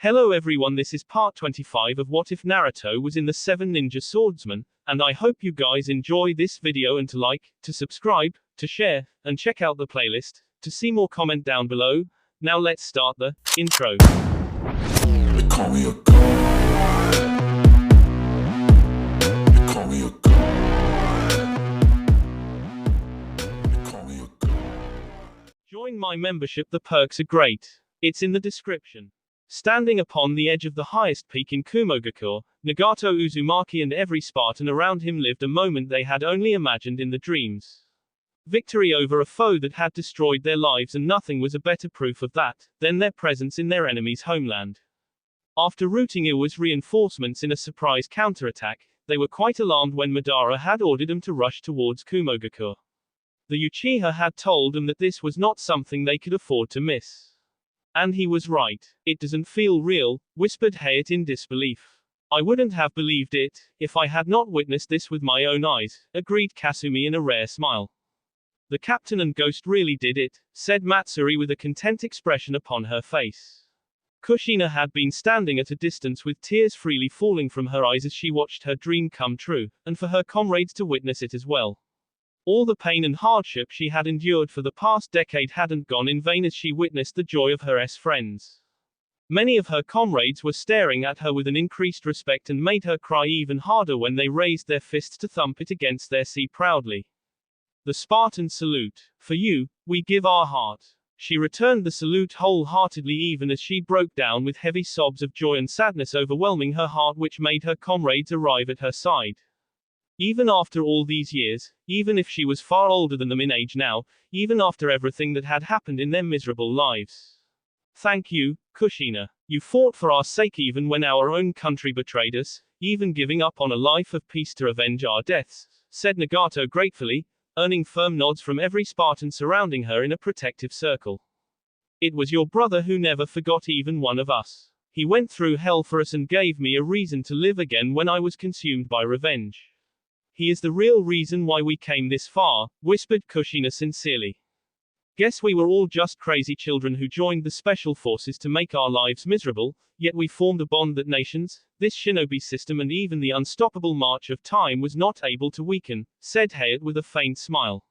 Hello everyone, this is part 25 of What If Naruto was in the 7 Ninja Swordsman, and I hope you guys enjoy this video and to like, to subscribe, to share, and check out the playlist. To see more, comment down below. Now let's start the intro. They call me a god. They call me a god. They call me a god. Join my membership, the perks are great. It's in the description. Standing upon the edge of the highest peak in Kumogakure, Nagato Uzumaki and every Spartan around him lived a moment they had only imagined in the dreams. Victory over a foe that had destroyed their lives, and nothing was a better proof of that than their presence in their enemy's homeland. After routing Iwa's reinforcements in a surprise counterattack, they were quite alarmed when Madara had ordered them to rush towards Kumogakure. The Uchiha had told them that this was not something they could afford to miss. And he was right. It doesn't feel real, whispered Hayate in disbelief. I wouldn't have believed it, if I had not witnessed this with my own eyes, agreed Kasumi in a rare smile. The captain and Ghost really did it, said Matsuri with a content expression upon her face. Kushina had been standing at a distance with tears freely falling from her eyes as she watched her dream come true, and for her comrades to witness it as well. All the pain and hardship she had endured for the past decade hadn't gone in vain as she witnessed the joy of her friends. Many of her comrades were staring at her with an increased respect and made her cry even harder when they raised their fists to thump it against their sea proudly. The Spartan salute. For you, we give our heart. She returned the salute wholeheartedly even as she broke down with heavy sobs of joy and sadness overwhelming her heart, which made her comrades arrive at her side. Even after all these years, even if she was far older than them in age now, even after everything that had happened in their miserable lives. Thank you, Kushina. You fought for our sake even when our own country betrayed us, even giving up on a life of peace to avenge our deaths, said Nagato gratefully, earning firm nods from every Spartan surrounding her in a protective circle. It was your brother who never forgot even one of us. He went through hell for us and gave me a reason to live again when I was consumed by revenge. He is the real reason why we came this far, whispered Kushina sincerely. Guess we were all just crazy children who joined the special forces to make our lives miserable, yet we formed a bond that nations, this shinobi system and even the unstoppable march of time was not able to weaken, said Hayate with a faint smile.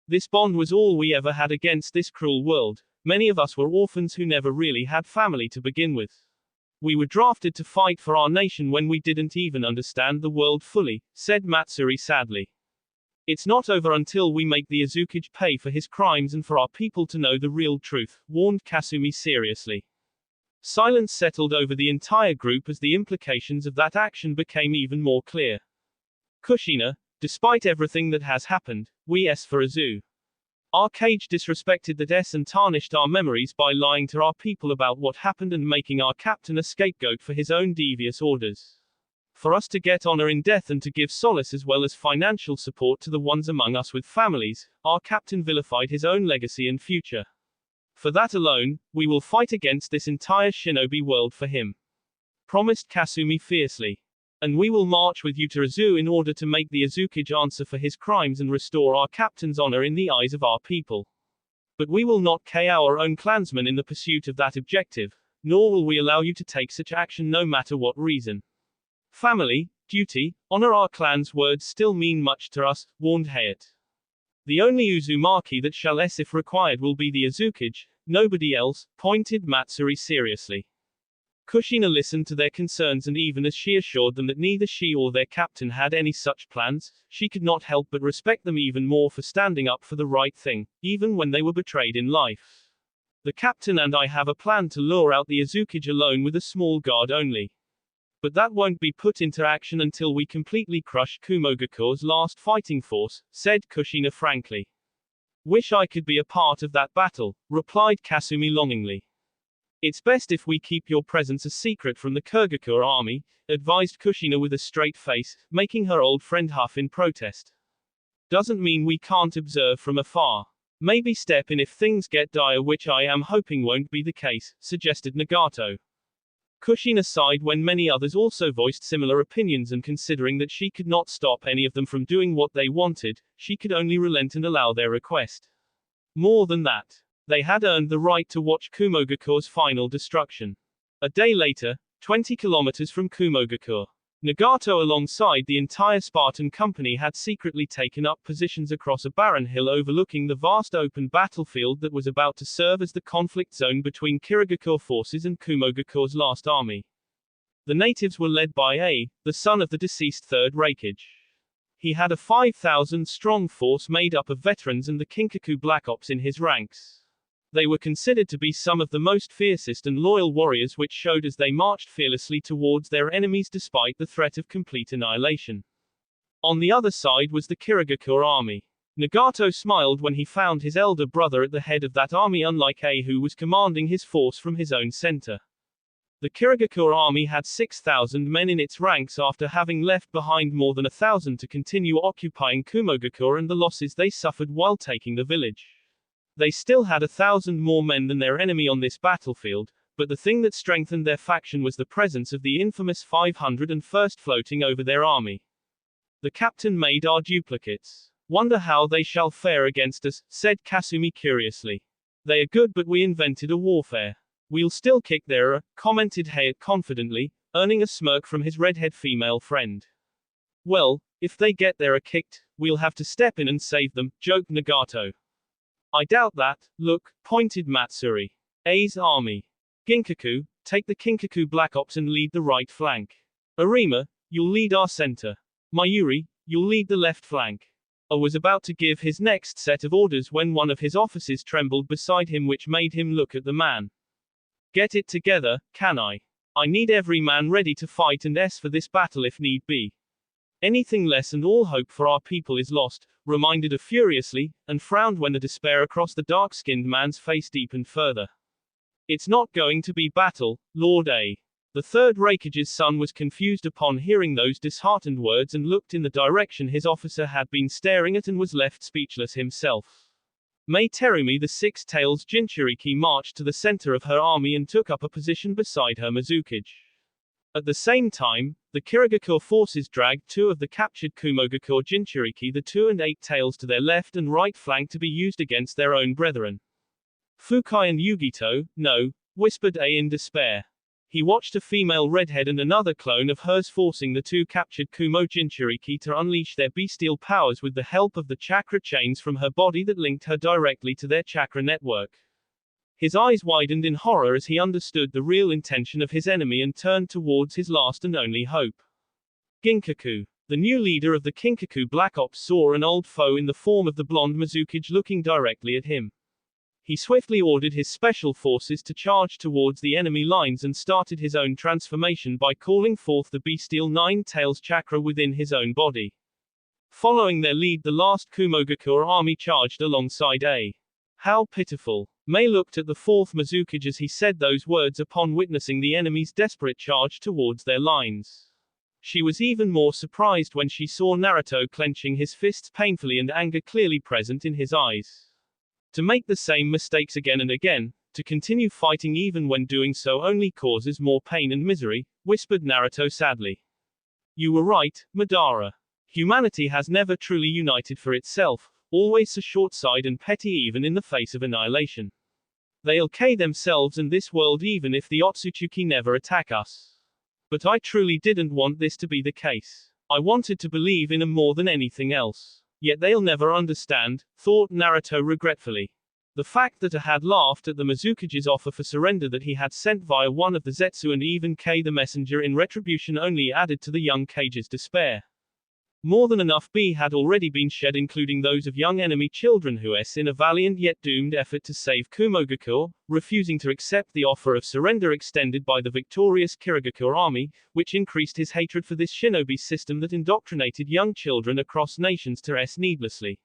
This bond was all we ever had against this cruel world. Many of us were orphans who never really had family to begin with. We were drafted to fight for our nation when we didn't even understand the world fully, said Matsuri sadly. It's not over until we make the Azuchige pay for his crimes and for our people to know the real truth, warned Kasumi seriously. Silence settled over the entire group as the implications of that action became even more clear. Kushina, despite everything that has happened, we S for Azu. Our cage disrespected that S and tarnished our memories by lying to our people about what happened and making our captain a scapegoat for his own devious orders. For us to get honor in death and to give solace as well as financial support to the ones among us with families, our captain vilified his own legacy and future. For that alone, we will fight against this entire shinobi world for him. Promised Kasumi fiercely. And we will march with you to Azu in order to make the Azuchige answer for his crimes and restore our captain's honor in the eyes of our people. But we will not kill our own clansmen in the pursuit of that objective, nor will we allow you to take such action no matter what reason. Family, duty, honor, our clan's words still mean much to us, warned Hayate. The only Uzumaki that shall S if required will be the Azuchige, nobody else, pointed Matsuri seriously. Kushina listened to their concerns, and even as she assured them that neither she or their captain had any such plans, she could not help but respect them even more for standing up for the right thing, even when they were betrayed in life. The captain and I have a plan to lure out the Azuchige alone with a small guard only. But that won't be put into action until we completely crush Kumogakure's last fighting force, said Kushina frankly. Wish I could be a part of that battle, replied Kasumi longingly. It's best if we keep your presence a secret from the Kogakure army, advised Kushina with a straight face, making her old friend huff in protest. Doesn't mean we can't observe from afar. Maybe step in if things get dire, which I am hoping won't be the case, suggested Nagato. Kushina sighed when many others also voiced similar opinions, and considering that she could not stop any of them from doing what they wanted, she could only relent and allow their request. More than that, they had earned the right to watch Kumogakure's final destruction. A day later, 20 kilometers from Kumogakure, Nagato alongside the entire Spartan company had secretly taken up positions across a barren hill overlooking the vast open battlefield that was about to serve as the conflict zone between Kirigakure forces and Kumogakure's last army. The natives were led by A, the son of the deceased third Raikage. He had a 5,000-strong force made up of veterans and the Kinkaku Black Ops in his ranks. They were considered to be some of the most fiercest and loyal warriors, which showed as they marched fearlessly towards their enemies despite the threat of complete annihilation. On the other side was the Kirigakure army. Nagato smiled when he found his elder brother at the head of that army, unlike A, who was commanding his force from his own center. The Kirigakure army had 6,000 men in its ranks after having left behind more than 1,000 to continue occupying Kumogakure and the losses they suffered while taking the village. They still had 1,000 more men than their enemy on this battlefield, but the thing that strengthened their faction was the presence of the infamous 501st floating over their army. The captain made our duplicates. Wonder how they shall fare against us, said Kasumi curiously. They are good, but we invented a warfare. We'll still kick their, commented Hayat confidently, earning a smirk from his redhead female friend. Well, if they get their kicked, we'll have to step in and save them, joked Nagato. I doubt that, look, pointed Matsuri. A's army. Ginkaku, take the Kinkaku Black Ops and lead the right flank. Arima, you'll lead our center. Mayuri, you'll lead the left flank. A was about to give his next set of orders when one of his officers trembled beside him, which made him look at the man. Get it together, can I? I need every man ready to fight and for this battle if need be. Anything less and all hope for our people is lost, reminded A furiously, and frowned when the despair across the dark-skinned man's face deepened further. It's not going to be battle, Lord A. The third Raikage's son was confused upon hearing those disheartened words and looked in the direction his officer had been staring at and was left speechless himself. Mai Terumi, the Six-Tails Jinchuriki, marched to the center of her army and took up a position beside her Mizukage. At the same time, the Kirigakure forces dragged two of the captured Kumogakure Jinchuriki, the 2 and 8 tails, to their left and right flank to be used against their own brethren. Fukai and Yugito, no, whispered A in despair. He watched a female redhead and another clone of hers forcing the 2 captured Kumo Jinchuriki to unleash their bestial powers with the help of the chakra chains from her body that linked her directly to their chakra network. His eyes widened in horror as he understood the real intention of his enemy and turned towards his last and only hope. Ginkaku. The new leader of the Kinkaku Black Ops saw an old foe in the form of the blonde Mizukage looking directly at him. He swiftly ordered his special forces to charge towards the enemy lines and started his own transformation by calling forth the bestial 9 tails chakra within his own body. Following their lead, the last Kumogakure army charged alongside A. How pitiful. Mai looked at the 4th Mizukage as he said those words upon witnessing the enemy's desperate charge towards their lines. She was even more surprised when she saw Naruto clenching his fists painfully and anger clearly present in his eyes. To make the same mistakes again and again, to continue fighting even when doing so only causes more pain and misery, whispered Naruto sadly. You were right, Madara. Humanity has never truly united for itself, always so short-sighted and petty even in the face of annihilation. They'll kill themselves and this world even if the Otsutsuki never attack us. But I truly didn't want this to be the case. I wanted to believe in them more than anything else. Yet they'll never understand, thought Naruto regretfully. The fact that A had laughed at the Mizukage's offer for surrender that he had sent via one of the Zetsu and even K the messenger in retribution only added to the young Kage's despair. More than enough blood had already been shed, including those of young enemy children who in a valiant yet doomed effort to save Kumogakure, refusing to accept the offer of surrender extended by the victorious Kirigakure army, which increased his hatred for this shinobi system that indoctrinated young children across nations to needlessly.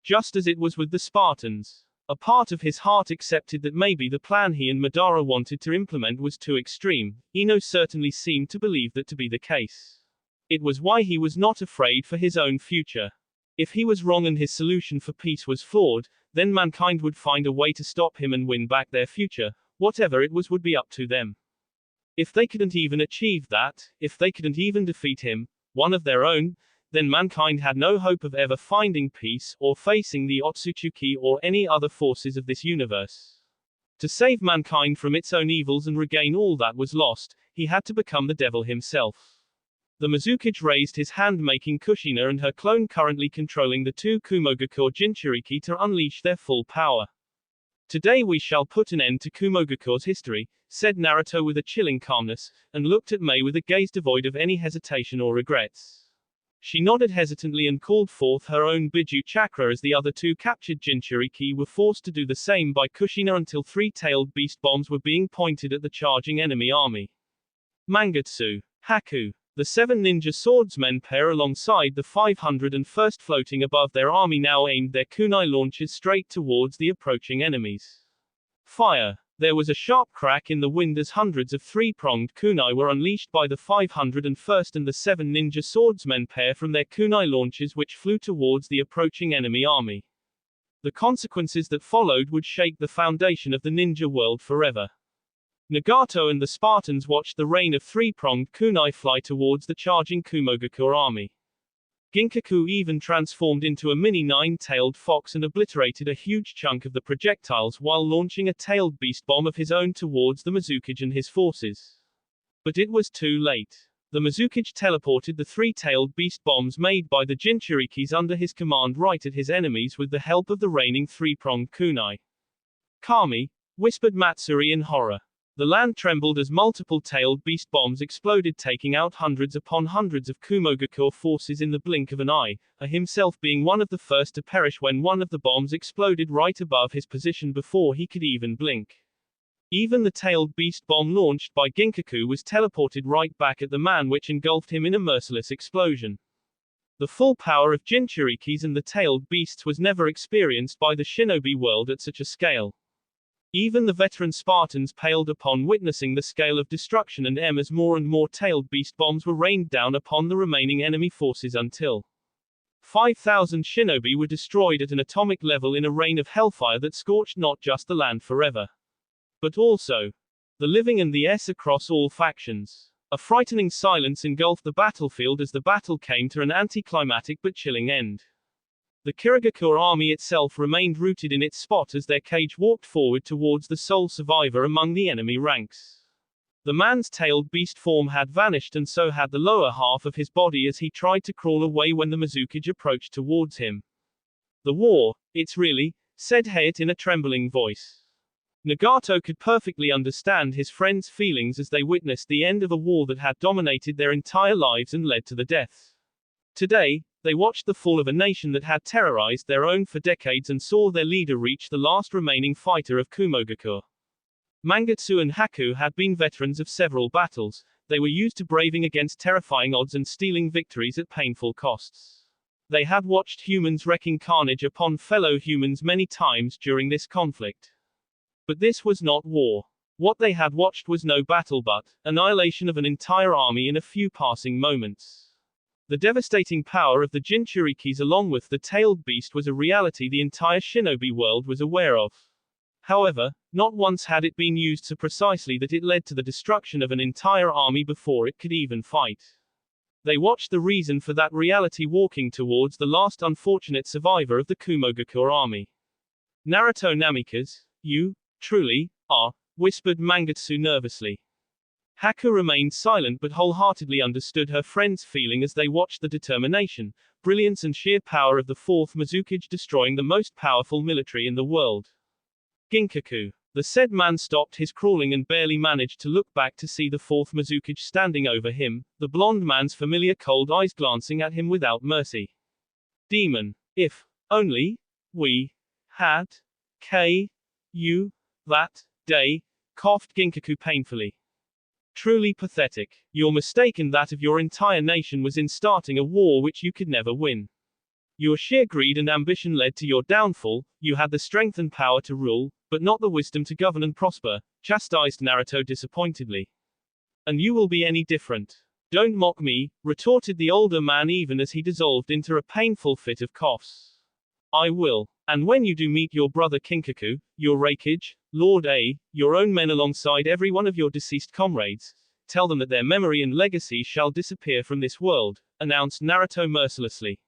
Just as it was with the Spartans. A part of his heart accepted that maybe the plan he and Madara wanted to implement was too extreme. Ino certainly seemed to believe that to be the case. It was why he was not afraid for his own future. If he was wrong and his solution for peace was flawed, then mankind would find a way to stop him and win back their future. Whatever it was would be up to them. If they couldn't even achieve that, if they couldn't even defeat him, one of their own, then mankind had no hope of ever finding peace, or facing the Otsutsuki or any other forces of this universe. To save mankind from its own evils and regain all that was lost, he had to become the devil himself. The Mizukage raised his hand, making Kushina and her clone currently controlling the two Kumogakure Jinchuriki to unleash their full power. Today we shall put an end to Kumogakure's history, said Naruto with a chilling calmness, and looked at Mei with a gaze devoid of any hesitation or regrets. She nodded hesitantly and called forth her own Biju chakra as the other two captured Jinchuriki were forced to do the same by Kushina until three-tailed beast bombs were being pointed at the charging enemy army. Mangetsu. Haku. The 7 ninja swordsmen pair alongside the 501st floating above their army now aimed their kunai launchers straight towards the approaching enemies. Fire. There was a sharp crack in the wind as hundreds of three-pronged kunai were unleashed by the 501st and the 7 ninja swordsmen pair from their kunai launchers which flew towards the approaching enemy army. The consequences that followed would shake the foundation of the ninja world forever. Nagato and the Spartans watched the rain of three-pronged kunai fly towards the charging Kumogakure army. Ginkaku even transformed into a mini 9-tailed fox and obliterated a huge chunk of the projectiles while launching a tailed beast bomb of his own towards the Mizukage and his forces. But it was too late. The Mizukage teleported the 3-tailed beast bombs made by the Jinchurikis under his command right at his enemies with the help of the raining 3-pronged kunai. Kami, whispered Matsuri in horror. The land trembled as multiple tailed beast bombs exploded, taking out hundreds upon hundreds of Kumogakure forces in the blink of an eye, himself being one of the first to perish when one of the bombs exploded right above his position before he could even blink. Even the tailed beast bomb launched by Ginkaku was teleported right back at the man, which engulfed him in a merciless explosion. The full power of Jinchurikis and the tailed beasts was never experienced by the shinobi world at such a scale. Even the veteran Spartans paled upon witnessing the scale of destruction as more and more tailed beast bombs were rained down upon the remaining enemy forces until 5,000 shinobi were destroyed at an atomic level in a rain of hellfire that scorched not just the land forever, but also the living and the across all factions. A frightening silence engulfed the battlefield as the battle came to an anticlimactic but chilling end. The Kirigakure army itself remained rooted in its spot as their cage walked forward towards the sole survivor among the enemy ranks. The man's tailed beast form had vanished, and so had the lower half of his body as he tried to crawl away when the Mizukage approached towards him. The war, it's really, said Hayate in a trembling voice. Nagato could perfectly understand his friend's feelings as they witnessed the end of a war that had dominated their entire lives and led to the death. Today, they watched the fall of a nation that had terrorized their own for decades and saw their leader reach the last remaining fighter of Kumogakure. Mangetsu and Haku had been veterans of several battles. They were used to braving against terrifying odds and stealing victories at painful costs. They had watched humans wreaking carnage upon fellow humans many times during this conflict. But this was not war. What they had watched was no battle but annihilation of an entire army in a few passing moments. The devastating power of the Jinchurikis along with the tailed beast was a reality the entire shinobi world was aware of. However, not once had it been used so precisely that it led to the destruction of an entire army before it could even fight. They watched the reason for that reality walking towards the last unfortunate survivor of the Kumogakure army. Naruto Namikaze, you, truly, are, whispered Mangetsu nervously. Haku remained silent but wholeheartedly understood her friend's feeling as they watched the determination, brilliance and sheer power of the 4th Mizukage destroying the most powerful military in the world. Ginkaku. The said man stopped his crawling and barely managed to look back to see the 4th Mizukage standing over him, the blond man's familiar cold eyes glancing at him without mercy. Demon. If only we had you that day, coughed Ginkaku painfully. Truly pathetic. You're mistaken. That of your entire nation was in starting a war which you could never win. Your sheer greed and ambition led to your downfall. You had the strength and power to rule, but not the wisdom to govern and prosper, chastised Naruto disappointedly. And you will be any different. Don't mock me, retorted the older man even as he dissolved into a painful fit of coughs. I will. And when you do meet your brother Kinkaku, your Raikage, Lord A, your own men alongside every one of your deceased comrades, tell them that their memory and legacy shall disappear from this world, announced Naruto mercilessly.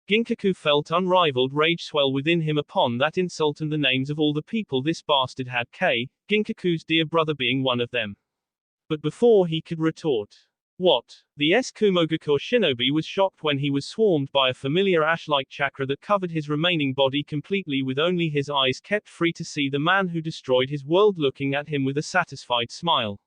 Ginkaku felt unrivaled rage swell within him upon that insult and the names of all the people this bastard had Ginkaku's dear brother being one of them. But before he could retort, what? The Kumogakure shinobi was shocked when he was swarmed by a familiar ash-like chakra that covered his remaining body completely with only his eyes kept free to see the man who destroyed his world looking at him with a satisfied smile.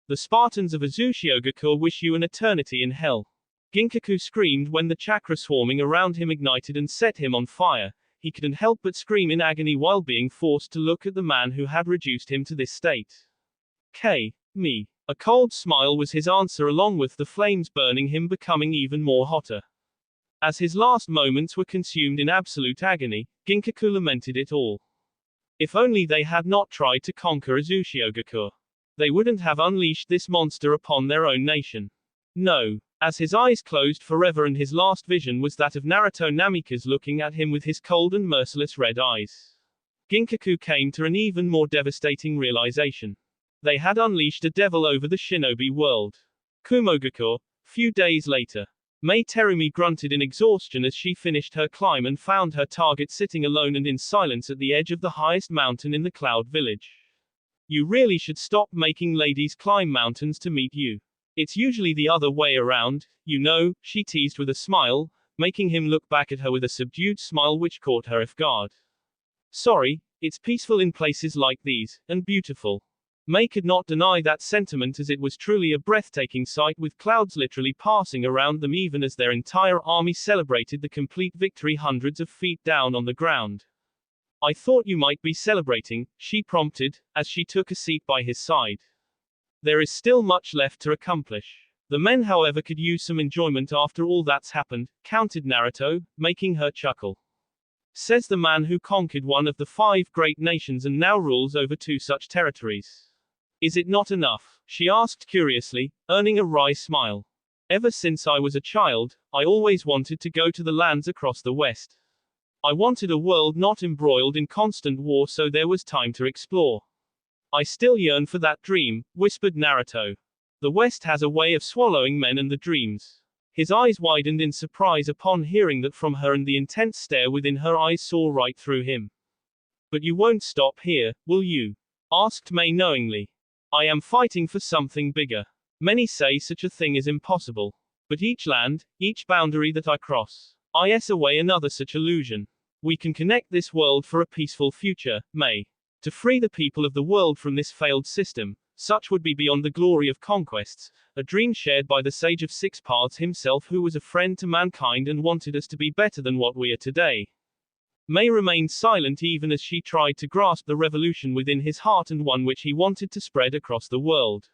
The Spartans of Azuchiogakure wish you an eternity in hell. Ginkaku screamed when the chakra swarming around him ignited and set him on fire. He couldn't help but scream in agony while being forced to look at the man who had reduced him to this state. Me. A cold smile was his answer, along with the flames burning him becoming even more hotter. As his last moments were consumed in absolute agony, Ginkaku lamented it all. If only they had not tried to conquer Azuchiogakure. They wouldn't have unleashed this monster upon their own nation. No. As his eyes closed forever and his last vision was that of Naruto Namikaze looking at him with his cold and merciless red eyes, Ginkaku came to an even more devastating realization. They had unleashed a devil over the shinobi world. Kumogakure. Few days later. Mei Terumi grunted in exhaustion as she finished her climb and found her target sitting alone and in silence at the edge of the highest mountain in the Cloud Village. You really should stop making ladies climb mountains to meet you. It's usually the other way around, you know, she teased with a smile, making him look back at her with a subdued smile which caught her off guard. Sorry, it's peaceful in places like these, and beautiful. Mei could not deny that sentiment as it was truly a breathtaking sight with clouds literally passing around them even as their entire army celebrated the complete victory hundreds of feet down on the ground. I thought you might be celebrating, she prompted, as she took a seat by his side. There is still much left to accomplish. The men however could use some enjoyment after all that's happened, countered Naruto, making her chuckle. Says the man who conquered one of the 5 great nations and now rules over 2 such territories. Is it not enough? She asked curiously, earning a wry smile. Ever since I was a child, I always wanted to go to the lands across the West. I wanted a world not embroiled in constant war so there was time to explore. I still yearn for that dream, whispered Naruto. The West has a way of swallowing men and the dreams. His eyes widened in surprise upon hearing that from her and the intense stare within her eyes saw right through him. But you won't stop here, will you? Asked Mei knowingly. I am fighting for something bigger. Many say such a thing is impossible. But each land, each boundary that I cross, is away another such illusion. We can connect this world for a peaceful future, Mei. To free the people of the world from this failed system, such would be beyond the glory of conquests, a dream shared by the sage of 6 paths himself who was a friend to mankind and wanted us to be better than what we are today. Mei remained silent even as she tried to grasp the revolution within his heart and one which he wanted to spread across the world.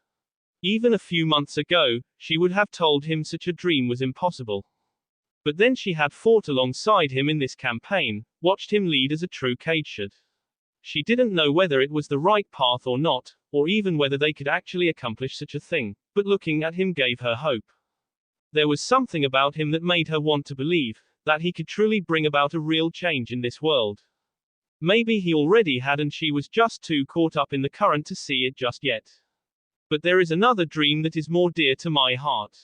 Even a few months ago, she would have told him such a dream was impossible. But then she had fought alongside him in this campaign, watched him lead as a true Kage should. She didn't know whether it was the right path or not, or even whether they could actually accomplish such a thing, but looking at him gave her hope. There was something about him that made her want to believe that he could truly bring about a real change in this world. Maybe he already had and she was just too caught up in the current to see it just yet. But there is another dream that is more dear to my heart.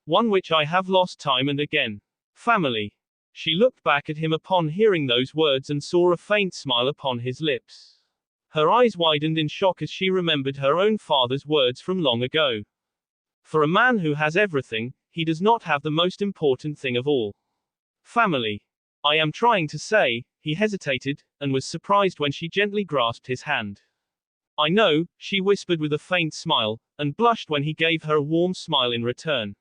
One which I have lost time and again. Family. She looked back at him upon hearing those words and saw a faint smile upon his lips. Her eyes widened in shock as she remembered her own father's words from long ago. For a man who has everything, he does not have the most important thing of all. Family. I am trying to say, he hesitated, and was surprised when she gently grasped his hand. I know, she whispered with a faint smile, and blushed when he gave her a warm smile in return.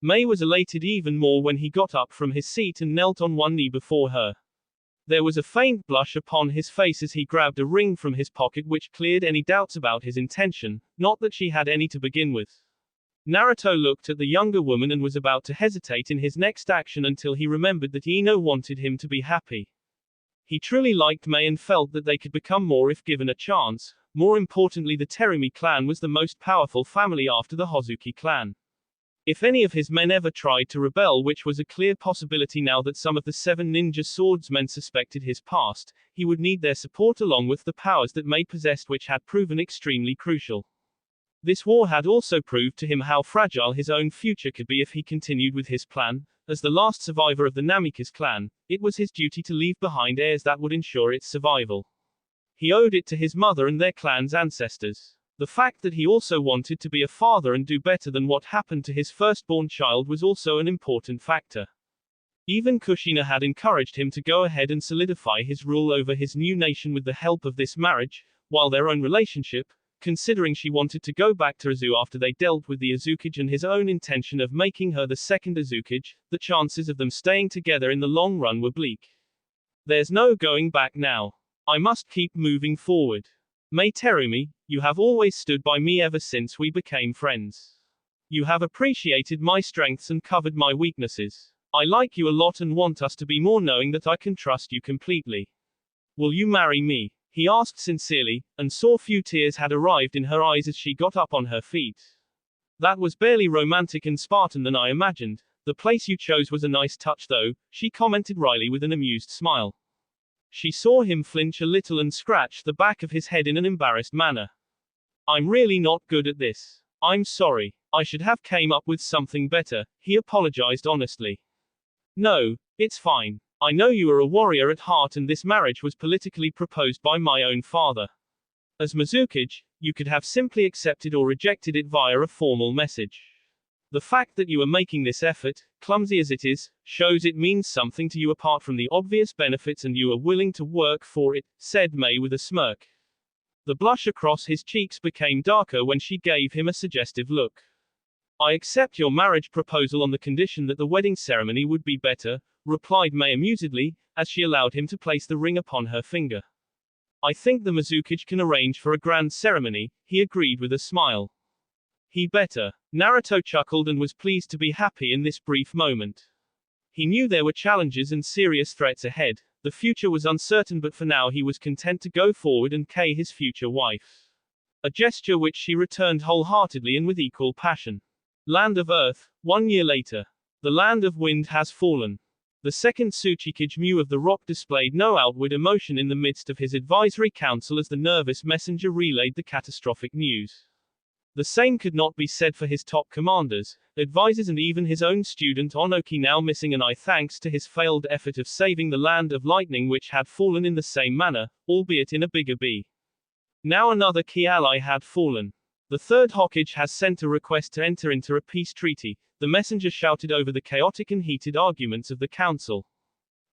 Mei was elated even more when he got up from his seat and knelt on one knee before her. There was a faint blush upon his face as he grabbed a ring from his pocket which cleared any doubts about his intention, not that she had any to begin with. Naruto looked at the younger woman and was about to hesitate in his next action until he remembered that Ino wanted him to be happy. He truly liked Mei and felt that they could become more if given a chance. More importantly, the Terumi clan was the most powerful family after the Hozuki clan. If any of his men ever tried to rebel, which was a clear possibility now that some of the 7 ninja swordsmen suspected his past, he would need their support along with the powers that Mei possessed, which had proven extremely crucial. This war had also proved to him how fragile his own future could be if he continued with his plan, As the last survivor of the Namikaze clan, it was his duty to leave behind heirs that would ensure its survival. He owed it to his mother and their clan's ancestors. The fact that he also wanted to be a father and do better than what happened to his firstborn child was also an important factor. Even Kushina had encouraged him to go ahead and solidify his rule over his new nation with the help of this marriage, while their own relationship, considering she wanted to go back to Azu after they dealt with the Azukage and his own intention of making her the second Azukage, the chances of them staying together in the long run were bleak. There's no going back now. I must keep moving forward. Mei Terumi, you have always stood by me ever since we became friends. You have appreciated my strengths and covered my weaknesses. I like you a lot and want us to be more, knowing that I can trust you completely. Will you marry me? He asked sincerely, and saw few tears had arrived in her eyes as she got up on her feet. That was barely romantic and Spartan than I imagined. The place you chose was a nice touch though, she commented wryly with an amused smile. She saw him flinch a little and scratch the back of his head in an embarrassed manner. I'm really not good at this. I'm sorry. I should have came up with something better, he apologized honestly. No, it's fine. I know you are a warrior at heart and this marriage was politically proposed by my own father. As Mizukage, you could have simply accepted or rejected it via a formal message. The fact that you are making this effort, clumsy as it is, shows it means something to you apart from the obvious benefits and you are willing to work for it, said Mei with a smirk. The blush across his cheeks became darker when she gave him a suggestive look. I accept your marriage proposal on the condition that the wedding ceremony would be better, replied Mei amusedly, as she allowed him to place the ring upon her finger. I think the Mizukage can arrange for a grand ceremony, he agreed with a smile. He better. Naruto chuckled and was pleased to be happy in this brief moment. He knew there were challenges and serious threats ahead. The future was uncertain, but for now he was content to go forward and kei his future wife. A gesture which she returned wholeheartedly and with equal passion. Land of Earth, 1 year later. The land of wind has fallen. The second Tsuchikage Mu of the rock displayed no outward emotion in the midst of his advisory council as the nervous messenger relayed the catastrophic news. The same could not be said for his top commanders, advisors and even his own student Onoki, now missing an eye thanks to his failed effort of saving the land of lightning, which had fallen in the same manner, albeit in a bigger B. Now another key ally had fallen. The third Hokage has sent a request to enter into a peace treaty, the messenger shouted over the chaotic and heated arguments of the council.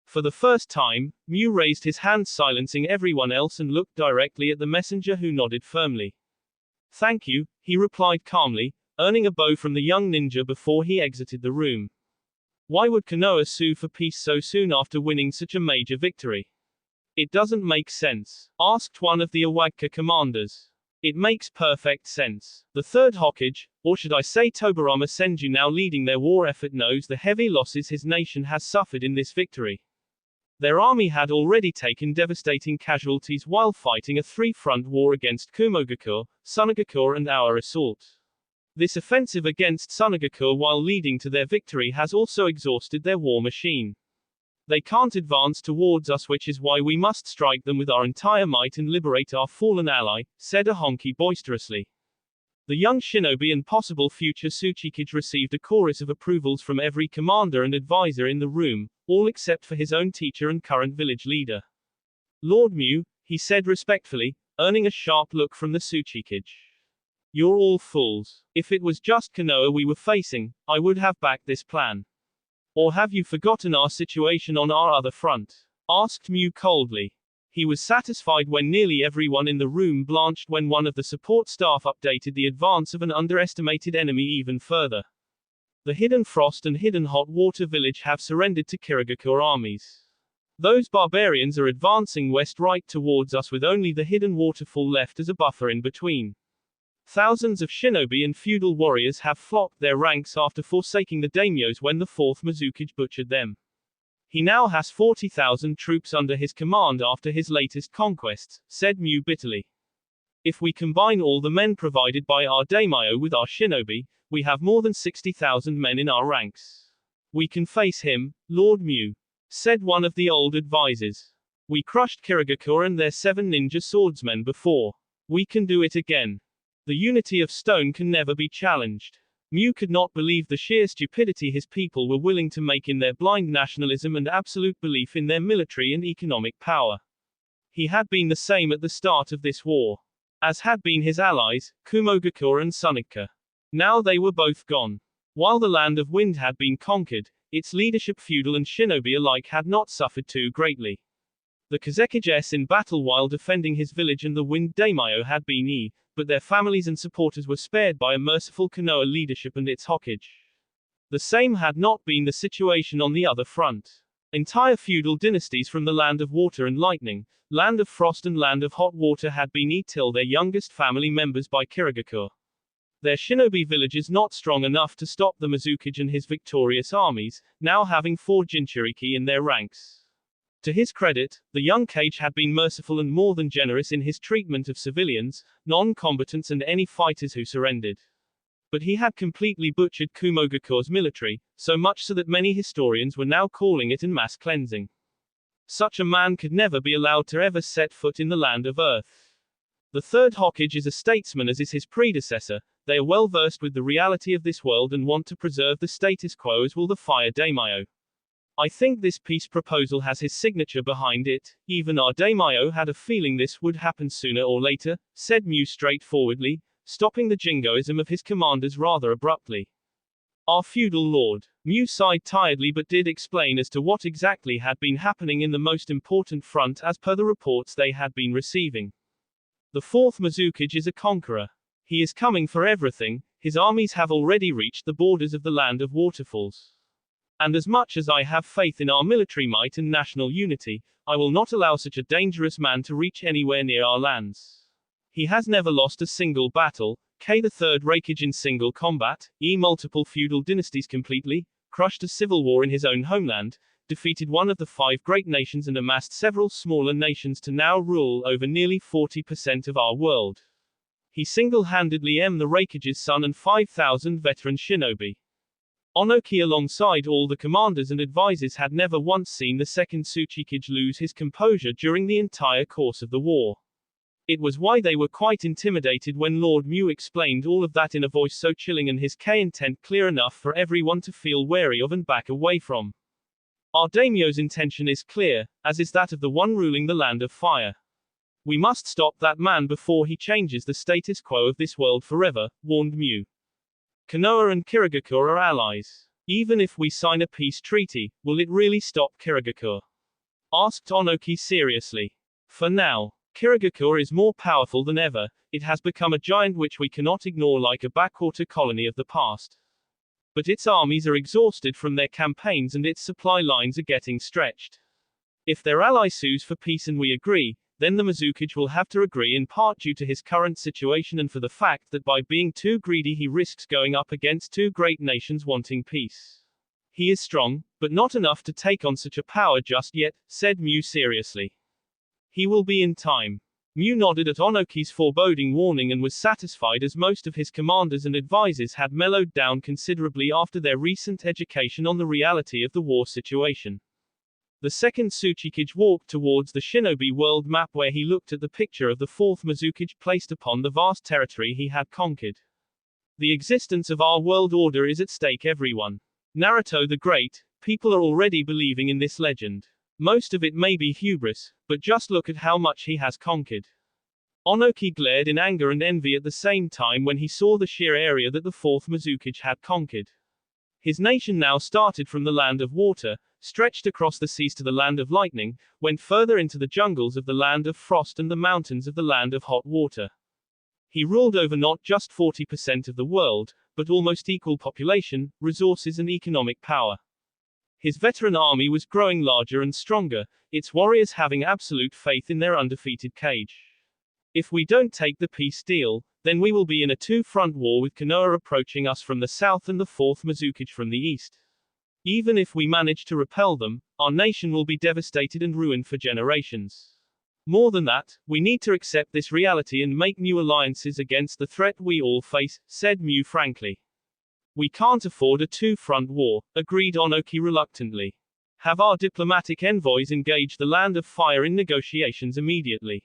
For the first time, Mu raised his hand, silencing everyone else, and looked directly at the messenger, who nodded firmly. Thank you, he replied calmly, earning a bow from the young ninja before he exited the room. Why would Konoha sue for peace so soon after winning such a major victory? It doesn't make sense, asked one of the Awagka commanders. It makes perfect sense. The third Hokage, or should I say Tobirama Senju, now leading their war effort, knows the heavy losses his nation has suffered in this victory. Their army had already taken devastating casualties while fighting a three-front war against Kumogakure, Sunagakure and our assault. This offensive against Sunagakure, while leading to their victory, has also exhausted their war machine. They can't advance towards us, which is why we must strike them with our entire might and liberate our fallen ally, said Ahonki boisterously. The young shinobi and possible future Tsuchikage received a chorus of approvals from every commander and advisor in the room, all except for his own teacher and current village leader. Lord Mu, he said respectfully, earning a sharp look from the Tsuchikage. You're all fools. If it was just Konoha we were facing, I would have backed this plan. Or have you forgotten our situation on our other front? Asked Mu coldly. He was satisfied when nearly everyone in the room blanched when one of the support staff updated the advance of an underestimated enemy even further. The Hidden Frost and Hidden Hot Water Village have surrendered to Kirigakure armies. Those barbarians are advancing west right towards us with only the Hidden Waterfall left as a buffer in between. Thousands of shinobi and feudal warriors have flocked their ranks after forsaking the daimyos when the fourth Mizukage butchered them. He now has 40,000 troops under his command after his latest conquests, said Mu bitterly. If we combine all the men provided by our daimyo with our shinobi, we have more than 60,000 men in our ranks. We can face him, Lord Mu, said one of the old advisors. We crushed Kirigakure and their 7 ninja swordsmen before. We can do it again. The unity of stone can never be challenged. Mu could not believe the sheer stupidity his people were willing to make in their blind nationalism and absolute belief in their military and economic power. He had been the same at the start of this war, as had been his allies, Kumogakure and Sunigaka. Now they were both gone. While the land of wind had been conquered, its leadership, feudal and shinobi alike, had not suffered too greatly. The Kazekage in battle while defending his village and the wind daimyo had been but their families and supporters were spared by a merciful Konoha leadership and its Hokage. The same had not been the situation on the other front. Entire feudal dynasties from the land of water and lightning, land of frost and land of hot water had been till their youngest family members by Kirigakure. Their shinobi villages not strong enough to stop the Mizukage and his victorious armies, now having 4 Jinchuriki in their ranks. To his credit, the young Kage had been merciful and more than generous in his treatment of civilians, non-combatants and any fighters who surrendered. But he had completely butchered Kumogakure's military, so much so that many historians were now calling it an mass cleansing. Such a man could never be allowed to ever set foot in the land of Earth. The third Hokage is a statesman as is his predecessor. They are well versed with the reality of this world and want to preserve the status quo as will the fire daimyo. I think this peace proposal has his signature behind it. Even our daimyo had a feeling this would happen sooner or later, said Mu straightforwardly, stopping the jingoism of his commanders rather abruptly. Our feudal lord. Mu sighed tiredly but did explain as to what exactly had been happening in the most important front as per the reports they had been receiving. The 4th Mizukage is a conqueror. He is coming for everything. His armies have already reached the borders of the land of waterfalls. And as much as I have faith in our military might and national unity, I will not allow such a dangerous man to reach anywhere near our lands. He has never lost a single battle, K the 3rd Reikage in single combat, multiple feudal dynasties completely, crushed a civil war in his own homeland, defeated one of the 5 great nations and amassed several smaller nations to now rule over nearly 40% of our world. He single-handedly the Reikage's son and 5,000 veteran shinobi. Onoki alongside all the commanders and advisors had never once seen the 2nd Tsuchikage lose his composure during the entire course of the war. It was why they were quite intimidated when Lord Mu explained all of that in a voice so chilling and his intent clear enough for everyone to feel wary of and back away from. Our daimyo's intention is clear, as is that of the one ruling the land of fire. We must stop that man before he changes the status quo of this world forever, warned Mu. Konoha and Kirigakure are allies. Even if we sign a peace treaty, will it really stop Kirigakure? Asked Onoki seriously. For now, Kirigakure is more powerful than ever. It has become a giant which we cannot ignore like a backwater colony of the past. But its armies are exhausted from their campaigns and its supply lines are getting stretched. If their ally sues for peace and we agree, then the Mizukage will have to agree in part due to his current situation and for the fact that by being too greedy he risks going up against 2 great nations wanting peace. He is strong, but not enough to take on such a power just yet, said Mu seriously. He will be in time. Mu nodded at Onoki's foreboding warning and was satisfied as most of his commanders and advisors had mellowed down considerably after their recent education on the reality of the war situation. The 2nd Tsuchikage walked towards the shinobi world map where he looked at the picture of the 4th Mizukage placed upon the vast territory he had conquered. The existence of our world order is at stake, everyone. Naruto the Great, people are already believing in this legend. Most of it may be hubris, but just look at how much he has conquered. Onoki glared in anger and envy at the same time when he saw the sheer area that the 4th Mizukage had conquered. His nation now started from the land of water, stretched across the seas to the land of lightning, went further into the jungles of the land of frost and the mountains of the land of hot water. He ruled over not just 40% of the world, but almost equal population, resources and economic power. His veteran army was growing larger and stronger, its warriors having absolute faith in their undefeated Kage. If we don't take the peace deal, then we will be in a 2-front war with Konoha approaching us from the south and the 4th Mizukage from the east. Even if we manage to repel them, our nation will be devastated and ruined for generations. More than that, we need to accept this reality and make new alliances against the threat we all face, said Mu frankly. We can't afford a 2-front war, agreed Onoki reluctantly. Have our diplomatic envoys engage the land of fire in negotiations immediately.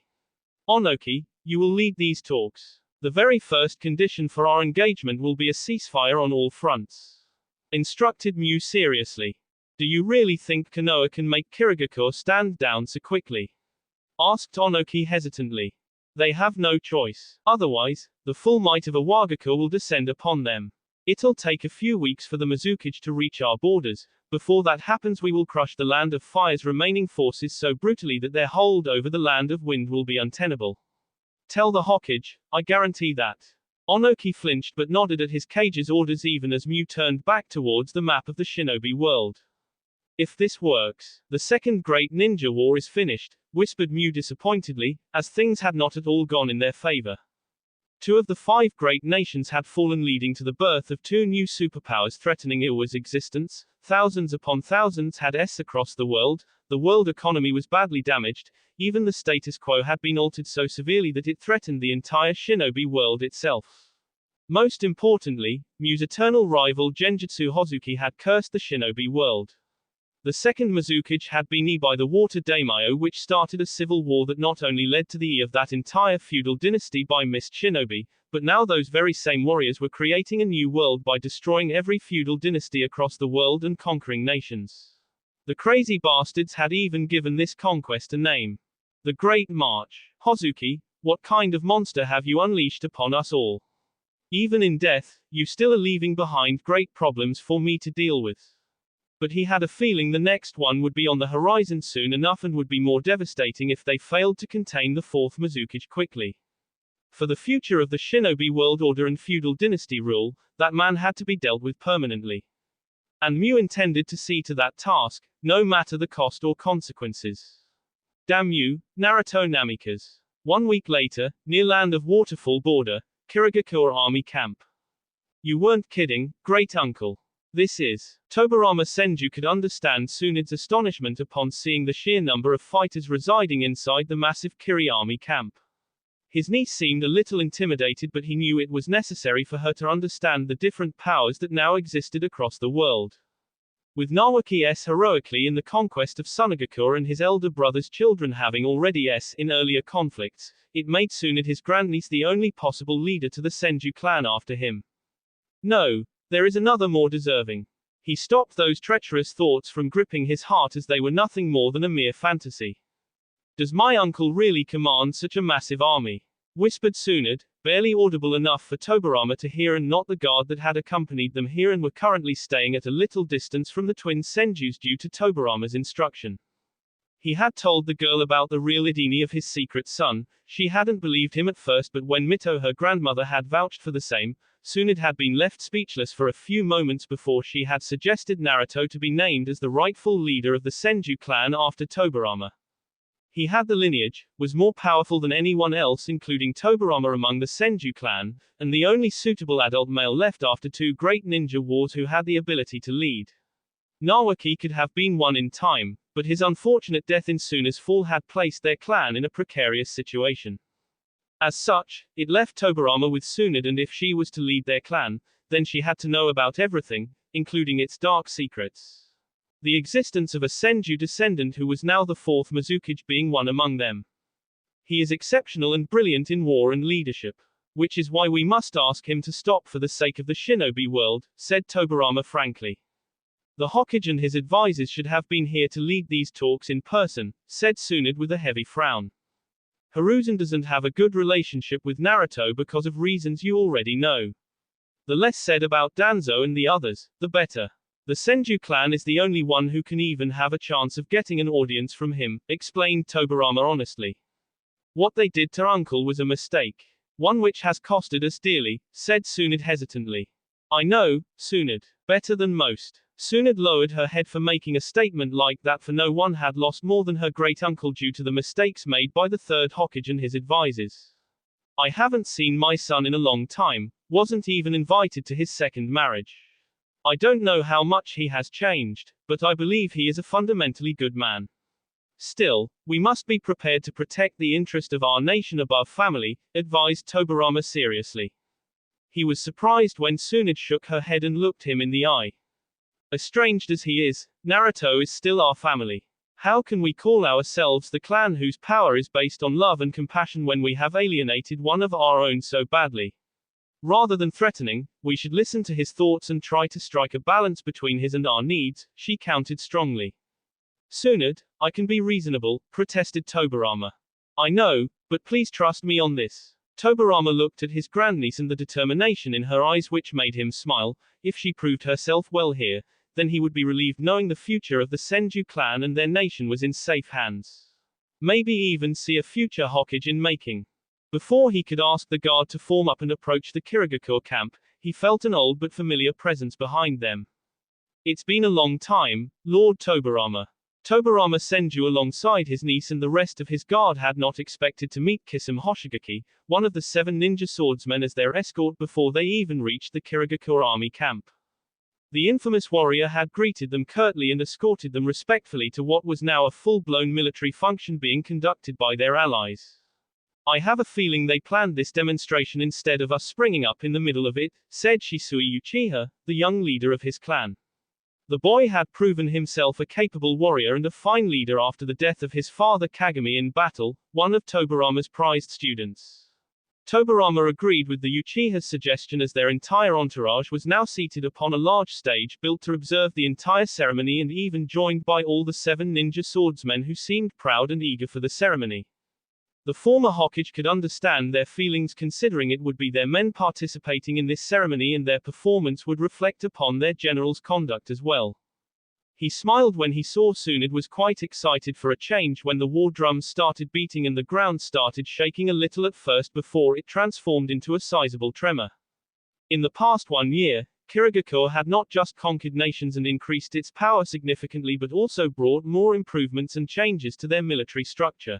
Onoki, you will lead these talks. The very first condition for our engagement will be a ceasefire on all fronts. Instructed Mew seriously. Do you really think Konoha can make Kirigakure stand down so quickly? Asked Onoki hesitantly. They have no choice. Otherwise, the full might of Iwagakure will descend upon them. It'll take a few weeks for the Mizukage to reach our borders. Before that happens, we will crush the Land of Fire's remaining forces so brutally that their hold over the Land of Wind will be untenable. Tell the Hokage, I guarantee that. Onoki flinched but nodded at his cage's orders even as Mew turned back towards the map of the shinobi world. If this works, the second great ninja war is finished, whispered Mew disappointedly, as things had not at all gone in their favor. 2 of the 5 great nations had fallen, leading to the birth of 2 new superpowers threatening Iwa's existence. Thousands upon thousands had across the world economy was badly damaged, even the status quo had been altered so severely that it threatened the entire shinobi world itself. Most importantly, Mew's eternal rival Genjutsu Hozuki had cursed the shinobi world. The second Mizukage had been by the water daimyo, which started a civil war that not only led to the of that entire feudal dynasty by mist shinobi, but now those very same warriors were creating a new world by destroying every feudal dynasty across the world and conquering nations. The crazy bastards had even given this conquest a name. The Great March. Hozuki, what kind of monster have you unleashed upon us all? Even in death, you still are leaving behind great problems for me to deal with. But he had a feeling the next one would be on the horizon soon enough and would be more devastating if they failed to contain the 4th Mizukage quickly. For the future of the shinobi world order and feudal dynasty rule, that man had to be dealt with permanently. And Mew intended to see to that task, no matter the cost or consequences. Damn you, Naruto Namikaze. 1 week later, near Land of Waterfall border, Kirigakure Army Camp. You weren't kidding, great uncle. This is. Tobirama Senju could understand Tsunade's astonishment upon seeing the sheer number of fighters residing inside the massive Kiri army camp. His niece seemed a little intimidated, but he knew it was necessary for her to understand the different powers that now existed across the world. With Nawaki heroically in the conquest of Sunagakure and his elder brother's children having already in earlier conflicts, it made Tsunade his grandniece the only possible leader to the Senju clan after him. No. There is another more deserving. He stopped those treacherous thoughts from gripping his heart as they were nothing more than a mere fantasy. Does my uncle really command such a massive army? Whispered Tsunade, barely audible enough for Tobirama to hear and not the guard that had accompanied them here and were currently staying at a little distance from the twin Senjus due to Tobirama's instruction. He had told the girl about the real identity of his secret son. She hadn't believed him at first, but when Mito, her grandmother, had vouched for the same, Tsunade had been left speechless for a few moments before she had suggested Naruto to be named as the rightful leader of the Senju clan after Tobirama. He had the lineage, was more powerful than anyone else including Tobirama among the Senju clan, and the only suitable adult male left after 2 great ninja wars who had the ability to lead. Nawaki could have been one in time, but his unfortunate death in Tsunade's fall had placed their clan in a precarious situation. As such, it left Tobirama with Tsunade, and if she was to lead their clan, then she had to know about everything, including its dark secrets. The existence of a Senju descendant who was now the 4th Mizukage being one among them. He is exceptional and brilliant in war and leadership. Which is why we must ask him to stop for the sake of the shinobi world, said Tobirama frankly. The Hokage and his advisors should have been here to lead these talks in person, said Tsunade with a heavy frown. Hiruzen doesn't have a good relationship with Naruto because of reasons you already know. The less said about Danzo and the others, the better. The Senju clan is the only one who can even have a chance of getting an audience from him, explained Tobirama honestly. What they did to Uncle was a mistake. One which has costed us dearly, said Tsunade hesitantly. I know, Tsunade. Better than most. Tsunade lowered her head for making a statement like that, for no one had lost more than her great-uncle due to the mistakes made by the 3rd Hokage and his advisors. I haven't seen my son in a long time, wasn't even invited to his 2nd marriage. I don't know how much he has changed, but I believe he is a fundamentally good man. Still, we must be prepared to protect the interest of our nation above family, advised Tobirama seriously. He was surprised when Tsunade shook her head and looked him in the eye. Estranged as he is, Naruto is still our family. How can we call ourselves the clan whose power is based on love and compassion when we have alienated one of our own so badly? Rather than threatening, we should listen to his thoughts and try to strike a balance between his and our needs, she countered strongly. Tsunade, I can be reasonable, protested Tobirama. I know, but please trust me on this. Tobirama looked at his grandniece and the determination in her eyes which made him smile. If she proved herself well here, then he would be relieved knowing the future of the Senju clan and their nation was in safe hands. Maybe even see a future Hokage in making. Before he could ask the guard to form up and approach the Kirigakure camp, he felt an old but familiar presence behind them. It's been a long time, Lord Tobirama. Tobirama Senju alongside his niece and the rest of his guard had not expected to meet Kisame Hoshigaki, one of the 7 ninja swordsmen as their escort before they even reached the Kirigakure army camp. The infamous warrior had greeted them curtly and escorted them respectfully to what was now a full-blown military function being conducted by their allies. I have a feeling they planned this demonstration instead of us springing up in the middle of it, said Shisui Uchiha, the young leader of his clan. The boy had proven himself a capable warrior and a fine leader after the death of his father Kagami in battle, one of Tobirama's prized students. Tobirama agreed with the Uchiha's suggestion as their entire entourage was now seated upon a large stage built to observe the entire ceremony and even joined by all the 7 ninja swordsmen who seemed proud and eager for the ceremony. The former Hokage could understand their feelings considering it would be their men participating in this ceremony and their performance would reflect upon their general's conduct as well. He smiled when he saw Tsunade was quite excited for a change when the war drums started beating and the ground started shaking a little at first before it transformed into a sizable tremor. In the past 1 year, Kirigakure had not just conquered nations and increased its power significantly but also brought more improvements and changes to their military structure.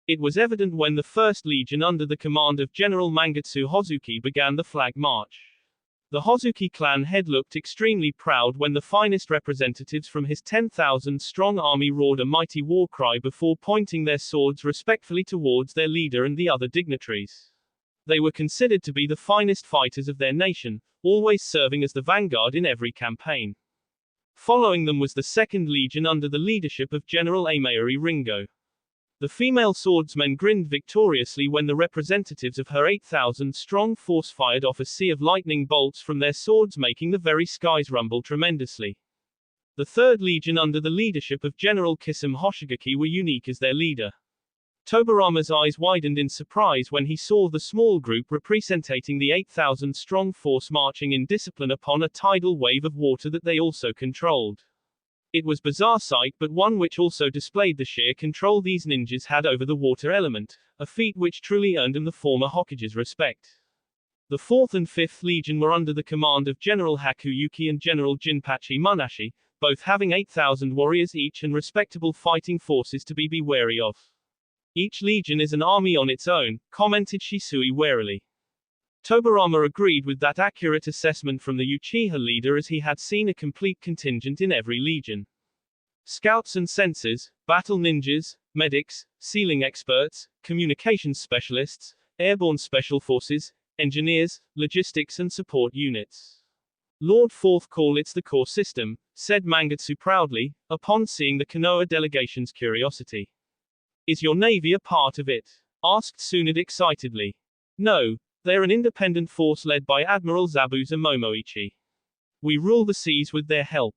It was evident when the 1st Legion under the command of General Mangetsu Hozuki began the flag march. The Hozuki clan head looked extremely proud when the finest representatives from his 10,000-strong army roared a mighty war cry before pointing their swords respectfully towards their leader and the other dignitaries. They were considered to be the finest fighters of their nation, always serving as the vanguard in every campaign. Following them was the 2nd Legion under the leadership of General Amayuri Ringo. The female swordsman grinned victoriously when the representatives of her 8,000-strong force fired off a sea of lightning bolts from their swords making the very skies rumble tremendously. The 3rd Legion under the leadership of General Kisame Hoshigaki were unique as their leader. Tobirama's eyes widened in surprise when he saw the small group representing the 8,000-strong force marching in discipline upon a tidal wave of water that they also controlled. It was a bizarre sight but one which also displayed the sheer control these ninjas had over the water element, a feat which truly earned them the former Hokage's respect. The 4th and 5th Legion were under the command of General Hakuyuki and General Jinpachi Munashi, both having 8,000 warriors each and respectable fighting forces to be wary of. Each legion is an army on its own, commented Shisui warily. Tobirama agreed with that accurate assessment from the Uchiha leader as he had seen a complete contingent in every legion. Scouts and sensors, battle ninjas, medics, sealing experts, communications specialists, airborne special forces, engineers, logistics and support units. Lord Fourth call it's the core system, said Mangetsu proudly, upon seeing the Konoha delegation's curiosity. Is your navy a part of it? Asked Tsunade excitedly. No. They're an independent force led by Admiral Zabuza Momoichi. We rule the seas with their help.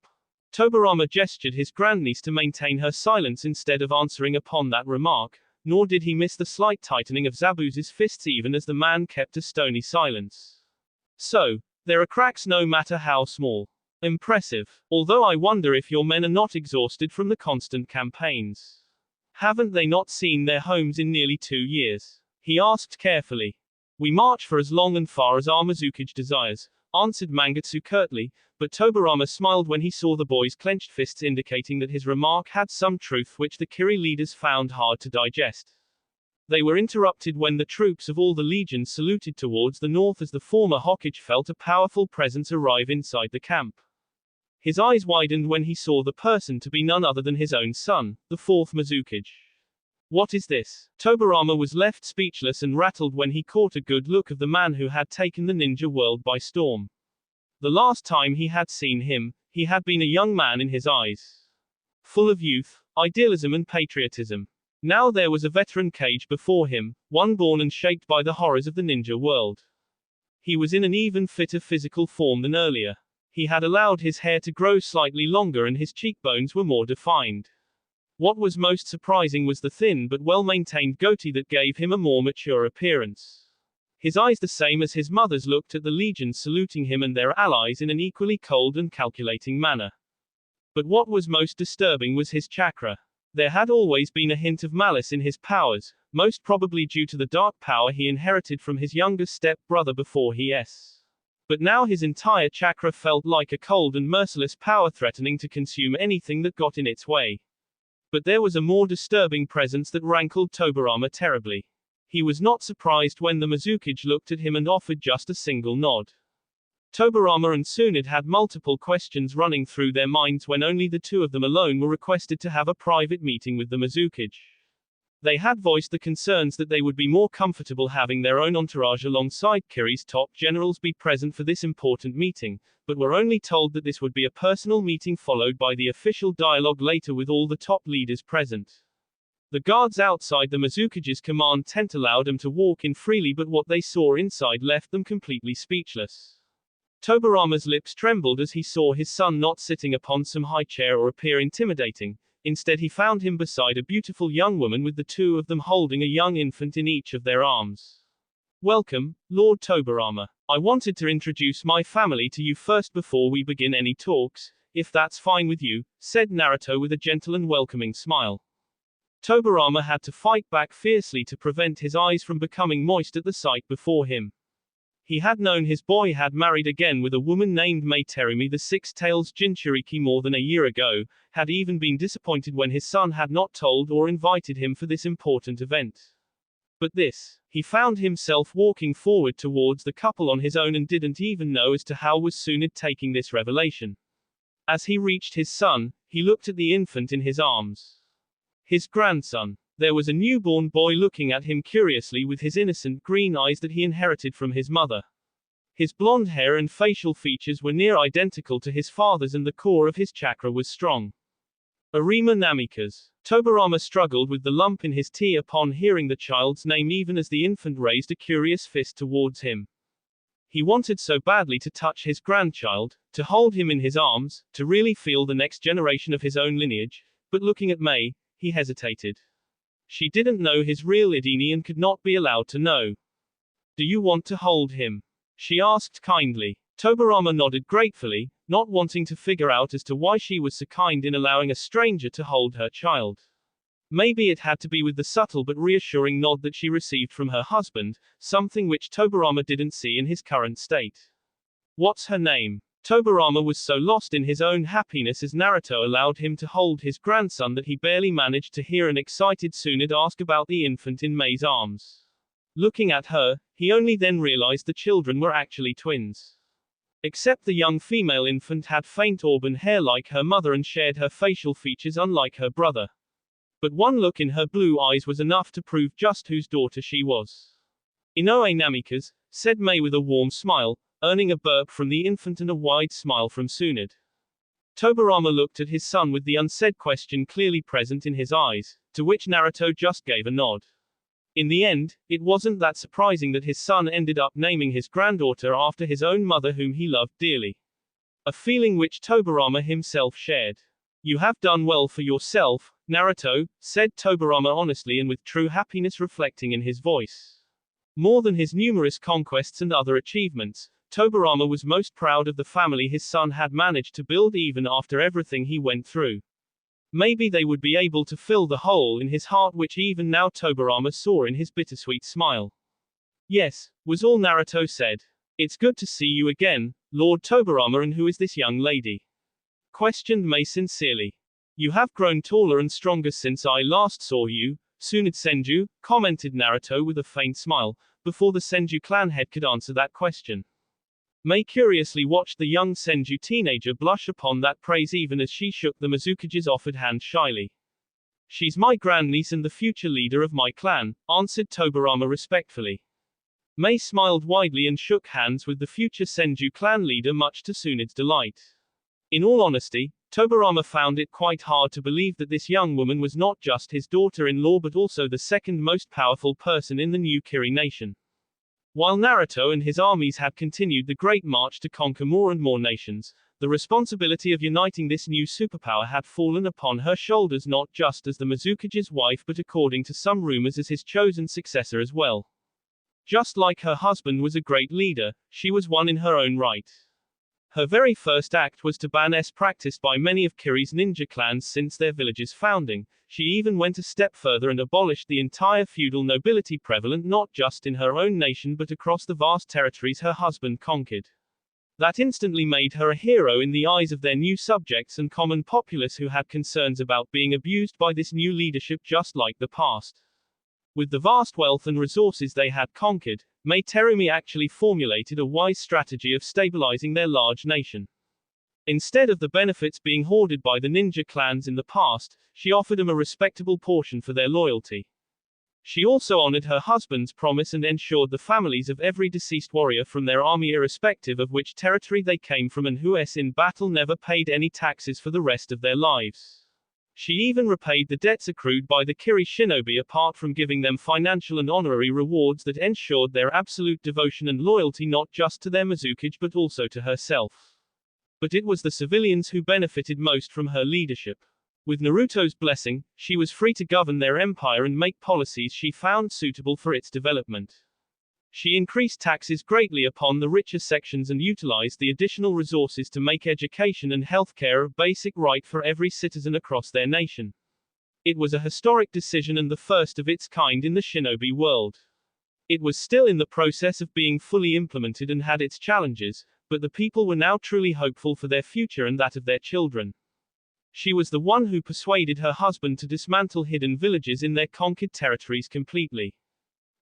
Tobirama gestured his grandniece to maintain her silence instead of answering upon that remark, nor did he miss the slight tightening of Zabuza's fists even as the man kept a stony silence. So, there are cracks no matter how small. Impressive. Although I wonder if your men are not exhausted from the constant campaigns. Haven't they not seen their homes in nearly 2 years? He asked carefully. We march for as long and far as our Mizukage desires, answered Mangetsu curtly, but Tobirama smiled when he saw the boy's clenched fists indicating that his remark had some truth which the Kiri leaders found hard to digest. They were interrupted when the troops of all the legions saluted towards the north as the former Hokage felt a powerful presence arrive inside the camp. His eyes widened when he saw the person to be none other than his own son, the 4th Mizukage. What is this? Tobirama was left speechless and rattled when he caught a good look of the man who had taken the ninja world by storm. The last time he had seen him, he had been a young man in his eyes. Full of youth, idealism and patriotism. Now there was a veteran Kage before him, one born and shaped by the horrors of the ninja world. He was in an even fitter physical form than earlier. He had allowed his hair to grow slightly longer and his cheekbones were more defined. What was most surprising was the thin but well-maintained goatee that gave him a more mature appearance. His eyes, the same as his mother's, looked at the legions saluting him and their allies in an equally cold and calculating manner. But what was most disturbing was his chakra. There had always been a hint of malice in his powers, most probably due to the dark power he inherited from his younger step-brother before his. But now his entire chakra felt like a cold and merciless power threatening to consume anything that got in its way. But there was a more disturbing presence that rankled Tobirama terribly. He was not surprised when the Mizukage looked at him and offered just a single nod. Tobirama and Tsunade had multiple questions running through their minds when only the two of them alone were requested to have a private meeting with the Mizukage. They had voiced the concerns that they would be more comfortable having their own entourage alongside Kiri's top generals be present for this important meeting, but were only told that this would be a personal meeting followed by the official dialogue later with all the top leaders present. The guards outside the Mizukage's command tent allowed them to walk in freely, but what they saw inside left them completely speechless. Tobirama's lips trembled as he saw his son not sitting upon some high chair or appear intimidating. Instead he found him beside a beautiful young woman with the two of them holding a young infant in each of their arms. Welcome, Lord Tobirama. I wanted to introduce my family to you first before we begin any talks, if that's fine with you, said Naruto with a gentle and welcoming smile. Tobirama had to fight back fiercely to prevent his eyes from becoming moist at the sight before him. He had known his boy had married again with a woman named Mei Terumi the Six-Tails Jinchuriki more than a year ago, had even been disappointed when his son had not told or invited him for this important event. But this, he found himself walking forward towards the couple on his own and didn't even know as to how was Tsunade taking this revelation. As he reached his son, he looked at the infant in his arms. His grandson. There was a newborn boy looking at him curiously with his innocent green eyes that he inherited from his mother. His blonde hair and facial features were near identical to his father's and the core of his chakra was strong. Arima Namikaze. Tobirama struggled with the lump in his tea upon hearing the child's name even as the infant raised a curious fist towards him. He wanted so badly to touch his grandchild, to hold him in his arms, to really feel the next generation of his own lineage, but looking at Mei, he hesitated. She didn't know his real identity and could not be allowed to know. Do you want to hold him? She asked kindly. Tobirama nodded gratefully, not wanting to figure out as to why she was so kind in allowing a stranger to hold her child. Maybe it had to be with the subtle but reassuring nod that she received from her husband, something which Tobirama didn't see in his current state. What's her name? Tobirama was so lost in his own happiness as Naruto allowed him to hold his grandson that he barely managed to hear an excited Tsunade ask about the infant in Mei's arms. Looking at her, he only then realized the children were actually twins. Except the young female infant had faint auburn hair like her mother and shared her facial features unlike her brother. But one look in her blue eyes was enough to prove just whose daughter she was. Inoue Namikaze, said Mei with a warm smile, earning a burp from the infant and a wide smile from Tsunade. Tobirama looked at his son with the unsaid question clearly present in his eyes, to which Naruto just gave a nod. In the end, it wasn't that surprising that his son ended up naming his granddaughter after his own mother whom he loved dearly. A feeling which Tobirama himself shared. You have done well for yourself, Naruto, said Tobirama honestly and with true happiness reflecting in his voice. More than his numerous conquests and other achievements, Tobirama was most proud of the family his son had managed to build even after everything he went through. Maybe they would be able to fill the hole in his heart which even now Tobirama saw in his bittersweet smile. Yes, was all Naruto said. It's good to see you again, Lord Tobirama, and who is this young lady? Questioned Mei sincerely. You have grown taller and stronger since I last saw you, Tsunade Senju, commented Naruto with a faint smile, before the Senju clan head could answer that question. Mei curiously watched the young Senju teenager blush upon that praise even as she shook the Mizukage's offered hand shyly. She's my grandniece and the future leader of my clan, answered Tobirama respectfully. Mei smiled widely and shook hands with the future Senju clan leader much to Tsunade's delight. In all honesty, Tobirama found it quite hard to believe that this young woman was not just his daughter-in-law but also the second most powerful person in the new Kiri nation. While Naruto and his armies had continued the great march to conquer more and more nations, the responsibility of uniting this new superpower had fallen upon her shoulders not just as the Mizukage's wife but according to some rumors as his chosen successor as well. Just like her husband was a great leader, she was one in her own right. Her very first act was to ban practiced by many of Kiri's ninja clans since their village's founding. She even went a step further and abolished the entire feudal nobility prevalent not just in her own nation but across the vast territories her husband conquered. That instantly made her a hero in the eyes of their new subjects and common populace who had concerns about being abused by this new leadership just like the past. With the vast wealth and resources they had conquered, Mai Terumi actually formulated a wise strategy of stabilizing their large nation. Instead of the benefits being hoarded by the ninja clans in the past, she offered them a respectable portion for their loyalty. She also honored her husband's promise and ensured the families of every deceased warrior from their army irrespective of which territory they came from and who in battle never paid any taxes for the rest of their lives. She even repaid the debts accrued by the Kiri shinobi apart from giving them financial and honorary rewards that ensured their absolute devotion and loyalty not just to their Mizukage but also to herself. But it was the civilians who benefited most from her leadership. With Naruto's blessing, she was free to govern their empire and make policies she found suitable for its development. She increased taxes greatly upon the richer sections and utilized the additional resources to make education and healthcare a basic right for every citizen across their nation. It was a historic decision and the first of its kind in the shinobi world. It was still in the process of being fully implemented and had its challenges, but the people were now truly hopeful for their future and that of their children. She was the one who persuaded her husband to dismantle hidden villages in their conquered territories completely.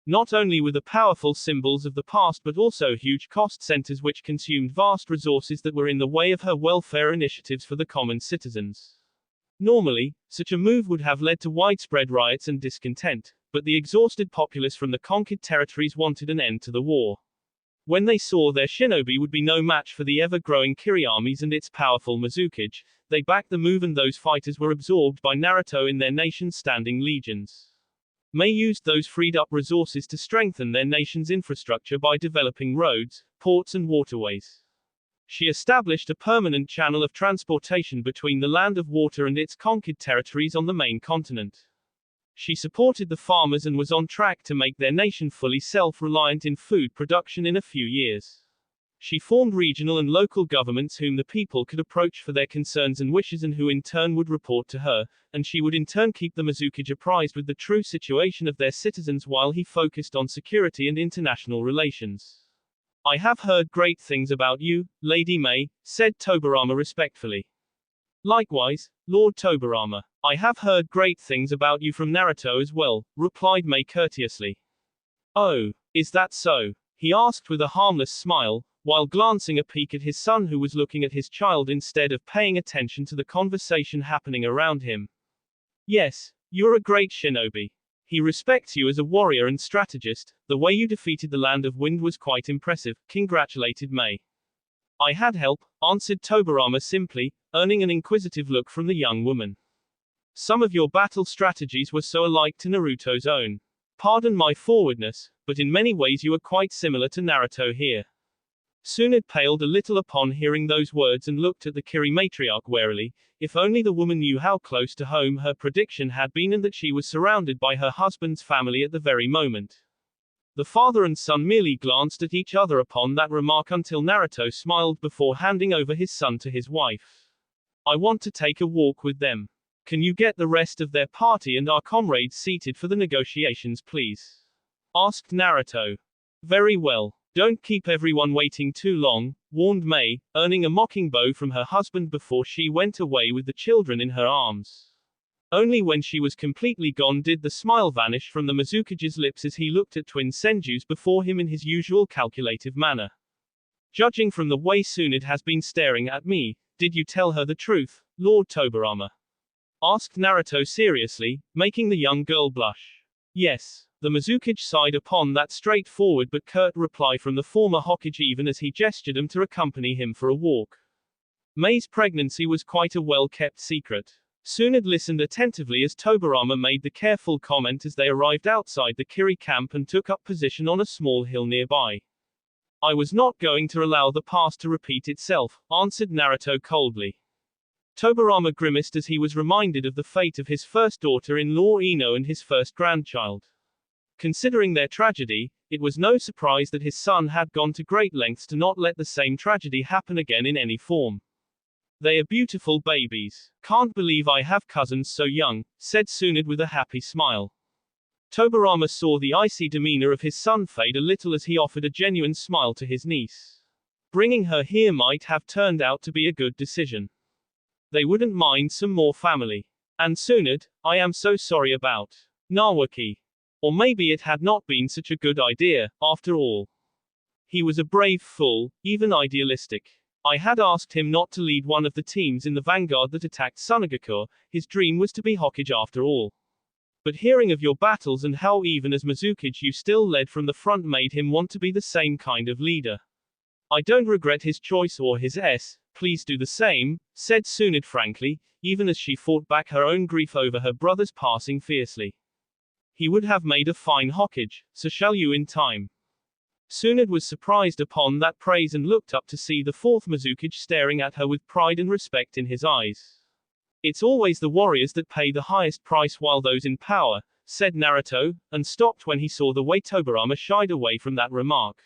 Not only were the powerful symbols of the past but also huge cost centers which consumed vast resources that were in the way of her welfare initiatives for the common citizens. Normally, such a move would have led to widespread riots and discontent, but the exhausted populace from the conquered territories wanted an end to the war. When they saw their shinobi would be no match for the ever-growing Kiri armies and its powerful Mizukage, they backed the move and those fighters were absorbed by Naruto in their nation's standing legions. Mai used those freed-up resources to strengthen their nation's infrastructure by developing roads, ports and waterways. She established a permanent channel of transportation between the land of water and its conquered territories on the main continent. She supported the farmers and was on track to make their nation fully self-reliant in food production in a few years. She formed regional and local governments whom the people could approach for their concerns and wishes and who in turn would report to her, and she would in turn keep the Mizukage apprised with the true situation of their citizens while he focused on security and international relations. I have heard great things about you, Lady Mai, said Tobirama respectfully. Likewise, Lord Tobirama. I have heard great things about you from Naruto as well, replied Mai courteously. Oh, is that so? He asked with a harmless smile, while glancing a peek at his son who was looking at his child instead of paying attention to the conversation happening around him. Yes, you're a great shinobi. He respects you as a warrior and strategist. The way you defeated the Land of Wind was quite impressive, congratulated Mai. I had help, answered Tobirama simply, earning an inquisitive look from the young woman. Some of your battle strategies were so alike to Naruto's own. Pardon my forwardness, but in many ways you are quite similar to Naruto here. Tsunade paled a little upon hearing those words and looked at the Kiri matriarch warily. If only the woman knew how close to home her prediction had been and that she was surrounded by her husband's family at the very moment. The father and son merely glanced at each other upon that remark until Naruto smiled before handing over his son to his wife. I want to take a walk with them. Can you get the rest of their party and our comrades seated for the negotiations, please? Asked Naruto. Very well. Don't keep everyone waiting too long, warned Mai, earning a mocking bow from her husband before she went away with the children in her arms. Only when she was completely gone did the smile vanish from the Mizukage's lips as he looked at twin Senjus before him in his usual calculative manner. Judging from the way Tsunade has been staring at me, did you tell her the truth, Lord Tobirama? Asked Naruto seriously, making the young girl blush. Yes. The Mizukage sighed upon that straightforward but curt reply from the former Hokage even as he gestured them to accompany him for a walk. Mei's pregnancy was quite a well-kept secret. Tsunade listened attentively as Tobirama made the careful comment as they arrived outside the Kiri camp and took up position on a small hill nearby. I was not going to allow the past to repeat itself, answered Naruto coldly. Tobirama grimaced as he was reminded of the fate of his first daughter-in-law Ino and his first grandchild. Considering their tragedy, it was no surprise that his son had gone to great lengths to not let the same tragedy happen again in any form. They are beautiful babies. Can't believe I have cousins so young, said Tsunade with a happy smile. Tobirama saw the icy demeanor of his son fade a little as he offered a genuine smile to his niece. Bringing her here might have turned out to be a good decision. They wouldn't mind some more family. And Tsunade, I am so sorry about Nawaki. Or maybe it had not been such a good idea, after all. He was a brave fool, even idealistic. I had asked him not to lead one of the teams in the vanguard that attacked Sunagakure, his dream was to be Hokage after all. But hearing of your battles and how even as Mizukage you still led from the front made him want to be the same kind of leader. I don't regret his choice or his please do the same, said Tsunade frankly, even as she fought back her own grief over her brother's passing fiercely. He would have made a fine Hokage, so shall you in time. Tsunade was surprised upon that praise and looked up to see the fourth Mizukage staring at her with pride and respect in his eyes. It's always the warriors that pay the highest price while those in power, said Naruto, and stopped when he saw the way Tobirama shied away from that remark.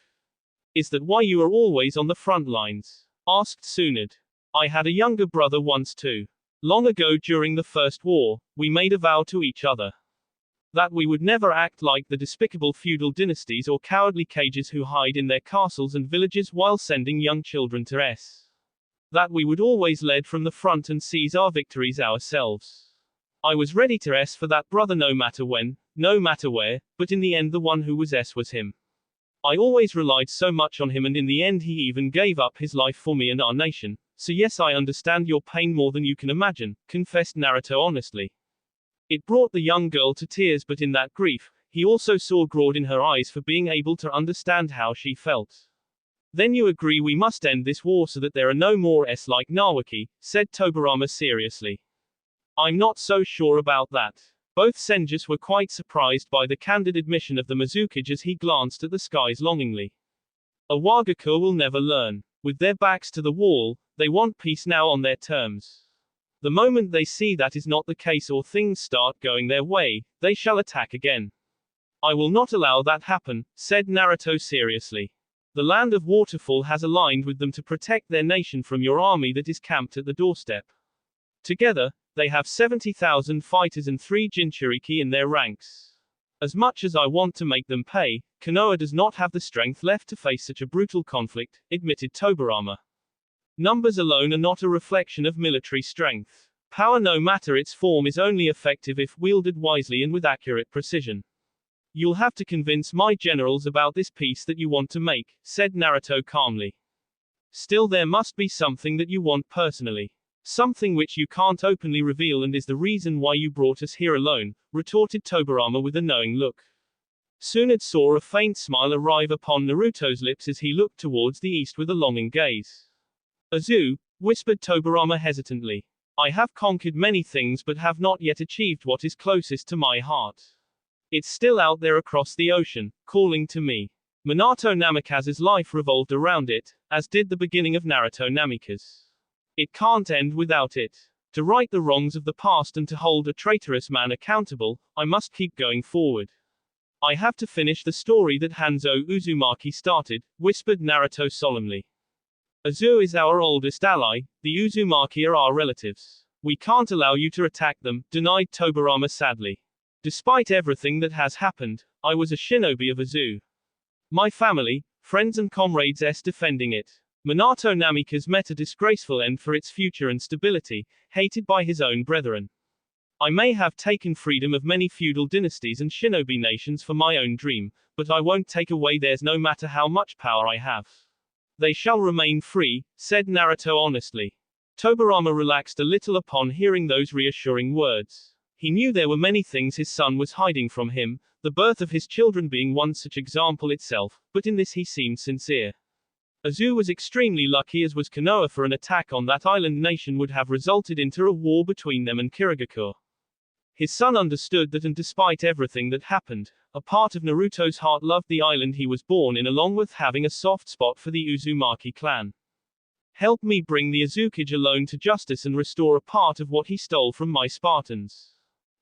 Is that why you are always on the front lines? Asked Tsunade. I had a younger brother once too. Long ago during the First War, we made a vow to each other. That we would never act like the despicable feudal dynasties or cowardly cages who hide in their castles and villages while sending young children to That we would always lead from the front and seize our victories ourselves. I was ready to for that brother no matter when, no matter where, but in the end the one who was him. I always relied so much on him and in the end he even gave up his life for me and our nation, so yes I understand your pain more than you can imagine, confessed Naruto honestly. It brought the young girl to tears but in that grief, he also saw growth in her eyes for being able to understand how she felt. Then you agree we must end this war so that there are no more like Nawaki, said Tobirama seriously. I'm not so sure about that. Both Senjus were quite surprised by the candid admission of the Mizukage as he glanced at the skies longingly. A Wagakure will never learn. With their backs to the wall, they want peace now on their terms. The moment they see that is not the case or things start going their way, they shall attack again. I will not allow that happen, said Naruto seriously. The land of Waterfall has aligned with them to protect their nation from your army that is camped at the doorstep. Together, they have 70,000 fighters and 3 Jinchuriki in their ranks. As much as I want to make them pay, Konoha does not have the strength left to face such a brutal conflict, admitted Tobirama. Numbers alone are not a reflection of military strength. Power no matter its form is only effective if wielded wisely and with accurate precision. You'll have to convince my generals about this peace that you want to make, said Naruto calmly. Still there must be something that you want personally. Something which you can't openly reveal and is the reason why you brought us here alone, retorted Tobirama with a knowing look. Tsunade saw a faint smile arrive upon Naruto's lips as he looked towards the east with a longing gaze. Azu, whispered Tobirama hesitantly. I have conquered many things but have not yet achieved what is closest to my heart. It's still out there across the ocean, calling to me. Minato Namikaze's life revolved around it, as did the beginning of Naruto Namikaze. It can't end without it. To right the wrongs of the past and to hold a traitorous man accountable, I must keep going forward. I have to finish the story that Hanzo Uzumaki started, whispered Naruto solemnly. Azu is our oldest ally, the Uzumaki are our relatives. We can't allow you to attack them, denied Tobirama sadly. Despite everything that has happened, I was a shinobi of Azu. My family, friends and comrades defending it. Minato Namikaze met a disgraceful end for its future and stability, hated by his own brethren. I may have taken freedom of many feudal dynasties and shinobi nations for my own dream, but I won't take away theirs no matter how much power I have. They shall remain free, said Naruto honestly. Tobirama relaxed a little upon hearing those reassuring words. He knew there were many things his son was hiding from him, the birth of his children being one such example itself, but in this he seemed sincere. Azu was extremely lucky, as was Konoha, for an attack on that island nation would have resulted into a war between them and Kirigakure. His son understood that, and despite everything that happened, a part of Naruto's heart loved the island he was born in, along with having a soft spot for the Uzumaki clan. Help me bring the Azuki alone to justice and restore a part of what he stole from my Spartans.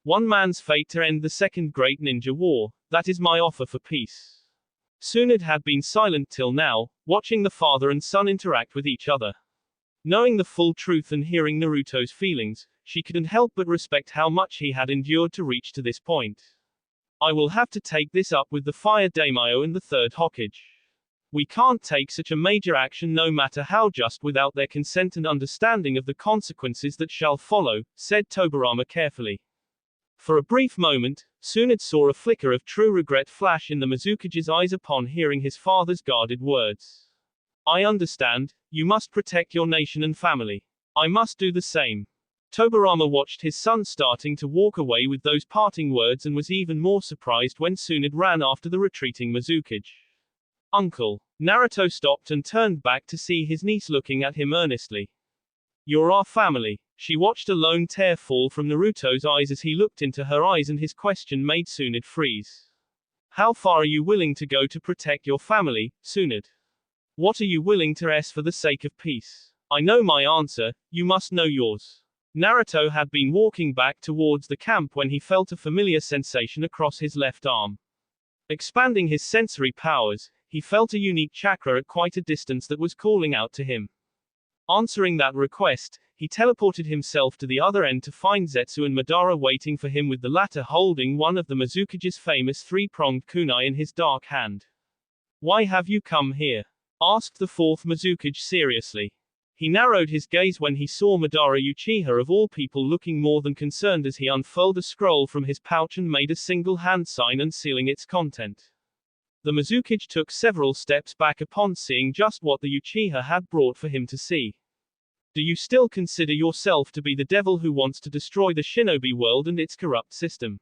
One man's fate to end the Second Great Ninja War, that is my offer for peace. Tsunade had been silent till now, watching the father and son interact with each other. Knowing the full truth and hearing Naruto's feelings, she couldn't help but respect how much he had endured to reach to this point. I will have to take this up with the Fire Daimyo and the Third Hokage. We can't take such a major action, no matter how just, without their consent and understanding of the consequences that shall follow, said Tobirama carefully. For a brief moment, Tsunade saw a flicker of true regret flash in the Mizukage's eyes upon hearing his father's guarded words. I understand, you must protect your nation and family. I must do the same. Tobirama watched his son starting to walk away with those parting words and was even more surprised when Tsunade ran after the retreating Mizukage. Uncle. Naruto stopped and turned back to see his niece looking at him earnestly. You're our family. She watched a lone tear fall from Naruto's eyes as he looked into her eyes, and his question made Tsunade freeze. How far are you willing to go to protect your family, Tsunade? What are you willing to risk for the sake of peace? I know my answer, you must know yours. Naruto had been walking back towards the camp when he felt a familiar sensation across his left arm. Expanding his sensory powers, he felt a unique chakra at quite a distance that was calling out to him. Answering that request, he teleported himself to the other end to find Zetsu and Madara waiting for him, with the latter holding one of the Mizukage's famous three-pronged kunai in his dark hand. Why have you come here? Asked the fourth Mizukage seriously. He narrowed his gaze when he saw Madara Uchiha of all people looking more than concerned as he unfurled a scroll from his pouch and made a single hand sign unsealing its content. The Mizukage took several steps back upon seeing just what the Uchiha had brought for him to see. Do you still consider yourself to be the devil who wants to destroy the shinobi world and its corrupt system?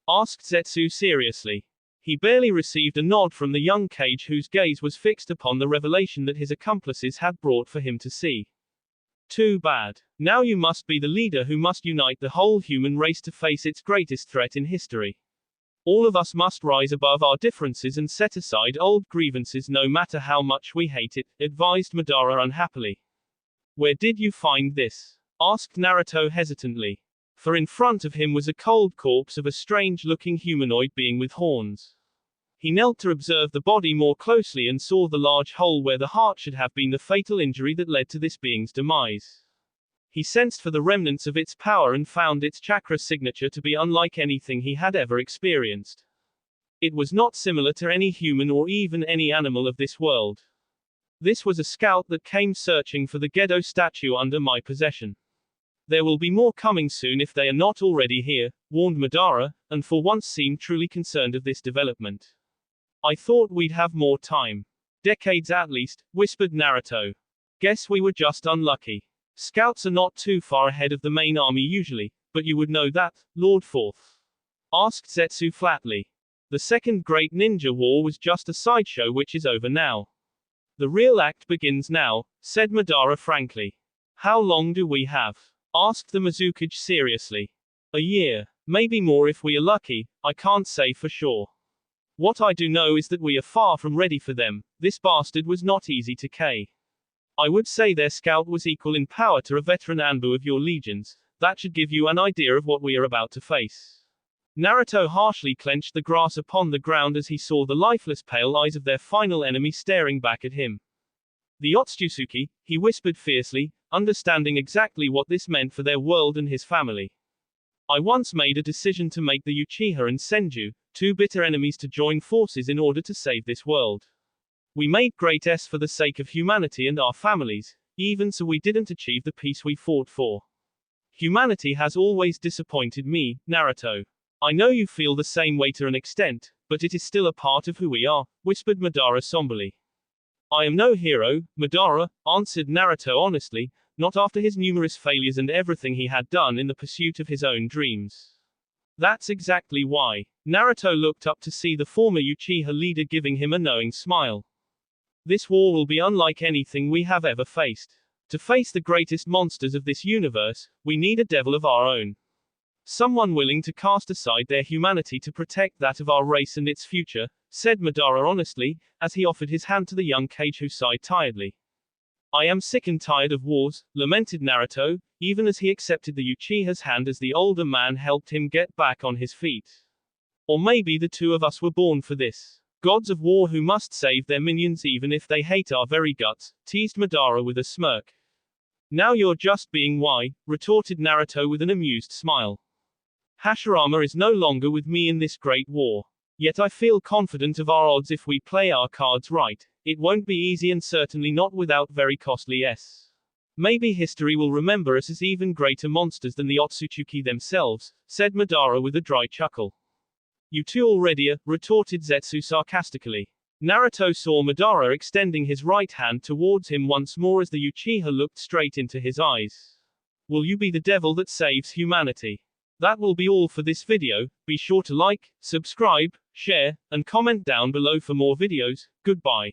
Asked Zetsu seriously. He barely received a nod from the young Kage, whose gaze was fixed upon the revelation that his accomplices had brought for him to see. Too bad. Now you must be the leader who must unite the whole human race to face its greatest threat in history. All of us must rise above our differences and set aside old grievances, no matter how much we hate it, advised Madara unhappily. Where did you find this? Asked Naruto hesitantly. For in front of him was a cold corpse of a strange-looking humanoid being with horns. He knelt to observe the body more closely and saw the large hole where the heart should have been, the fatal injury that led to this being's demise. He sensed for the remnants of its power and found its chakra signature to be unlike anything he had ever experienced. It was not similar to any human or even any animal of this world. This was a scout that came searching for the Gedo statue under my possession. There will be more coming soon if they are not already here, warned Madara, and for once seemed truly concerned of this development. I thought we'd have more time. Decades at least, whispered Naruto. Guess we were just unlucky. Scouts are not too far ahead of the main army usually, but you would know that, Lord Fourth. Asked Zetsu flatly. The Second Great Ninja War was just a sideshow which is over now. The real act begins now, said Madara frankly. How long do we have? Asked the Mizukage seriously. A year. Maybe more if we are lucky, I can't say for sure. What I do know is that we are far from ready for them. This bastard was not easy to kill. I would say their scout was equal in power to a veteran Anbu of your legions. That should give you an idea of what we are about to face. Naruto harshly clenched the grass upon the ground as he saw the lifeless pale eyes of their final enemy staring back at him. The Otsutsuki, he whispered fiercely, understanding exactly what this meant for their world and his family. I once made a decision to make the Uchiha and Senju, two bitter enemies, to join forces in order to save this world. We made great efforts for the sake of humanity and our families, even so we didn't achieve the peace we fought for. Humanity has always disappointed me, Naruto. I know you feel the same way to an extent, but it is still a part of who we are, whispered Madara somberly. I am no hero, Madara, answered Naruto honestly, not after his numerous failures and everything he had done in the pursuit of his own dreams. That's exactly why. Naruto looked up to see the former Uchiha leader giving him a knowing smile. This war will be unlike anything we have ever faced. To face the greatest monsters of this universe, we need a devil of our own. Someone willing to cast aside their humanity to protect that of our race and its future, said Madara honestly, as he offered his hand to the young Kage who sighed tiredly. I am sick and tired of wars, lamented Naruto, even as he accepted the Uchiha's hand as the older man helped him get back on his feet. Or maybe the two of us were born for this. Gods of war who must save their minions even if they hate our very guts, teased Madara with a smirk. Now you're just being why, retorted Naruto with an amused smile. Hashirama is no longer with me in this great war. Yet I feel confident of our odds if we play our cards right. It won't be easy and certainly not without very costly s. Maybe history will remember us as even greater monsters than the Otsutsuki themselves, said Madara with a dry chuckle. You two already, retorted Zetsu sarcastically. Naruto saw Madara extending his right hand towards him once more as the Uchiha looked straight into his eyes. Will you be the devil that saves humanity? That will be all for this video. Be sure to like, subscribe, share, and comment down below for more videos. Goodbye.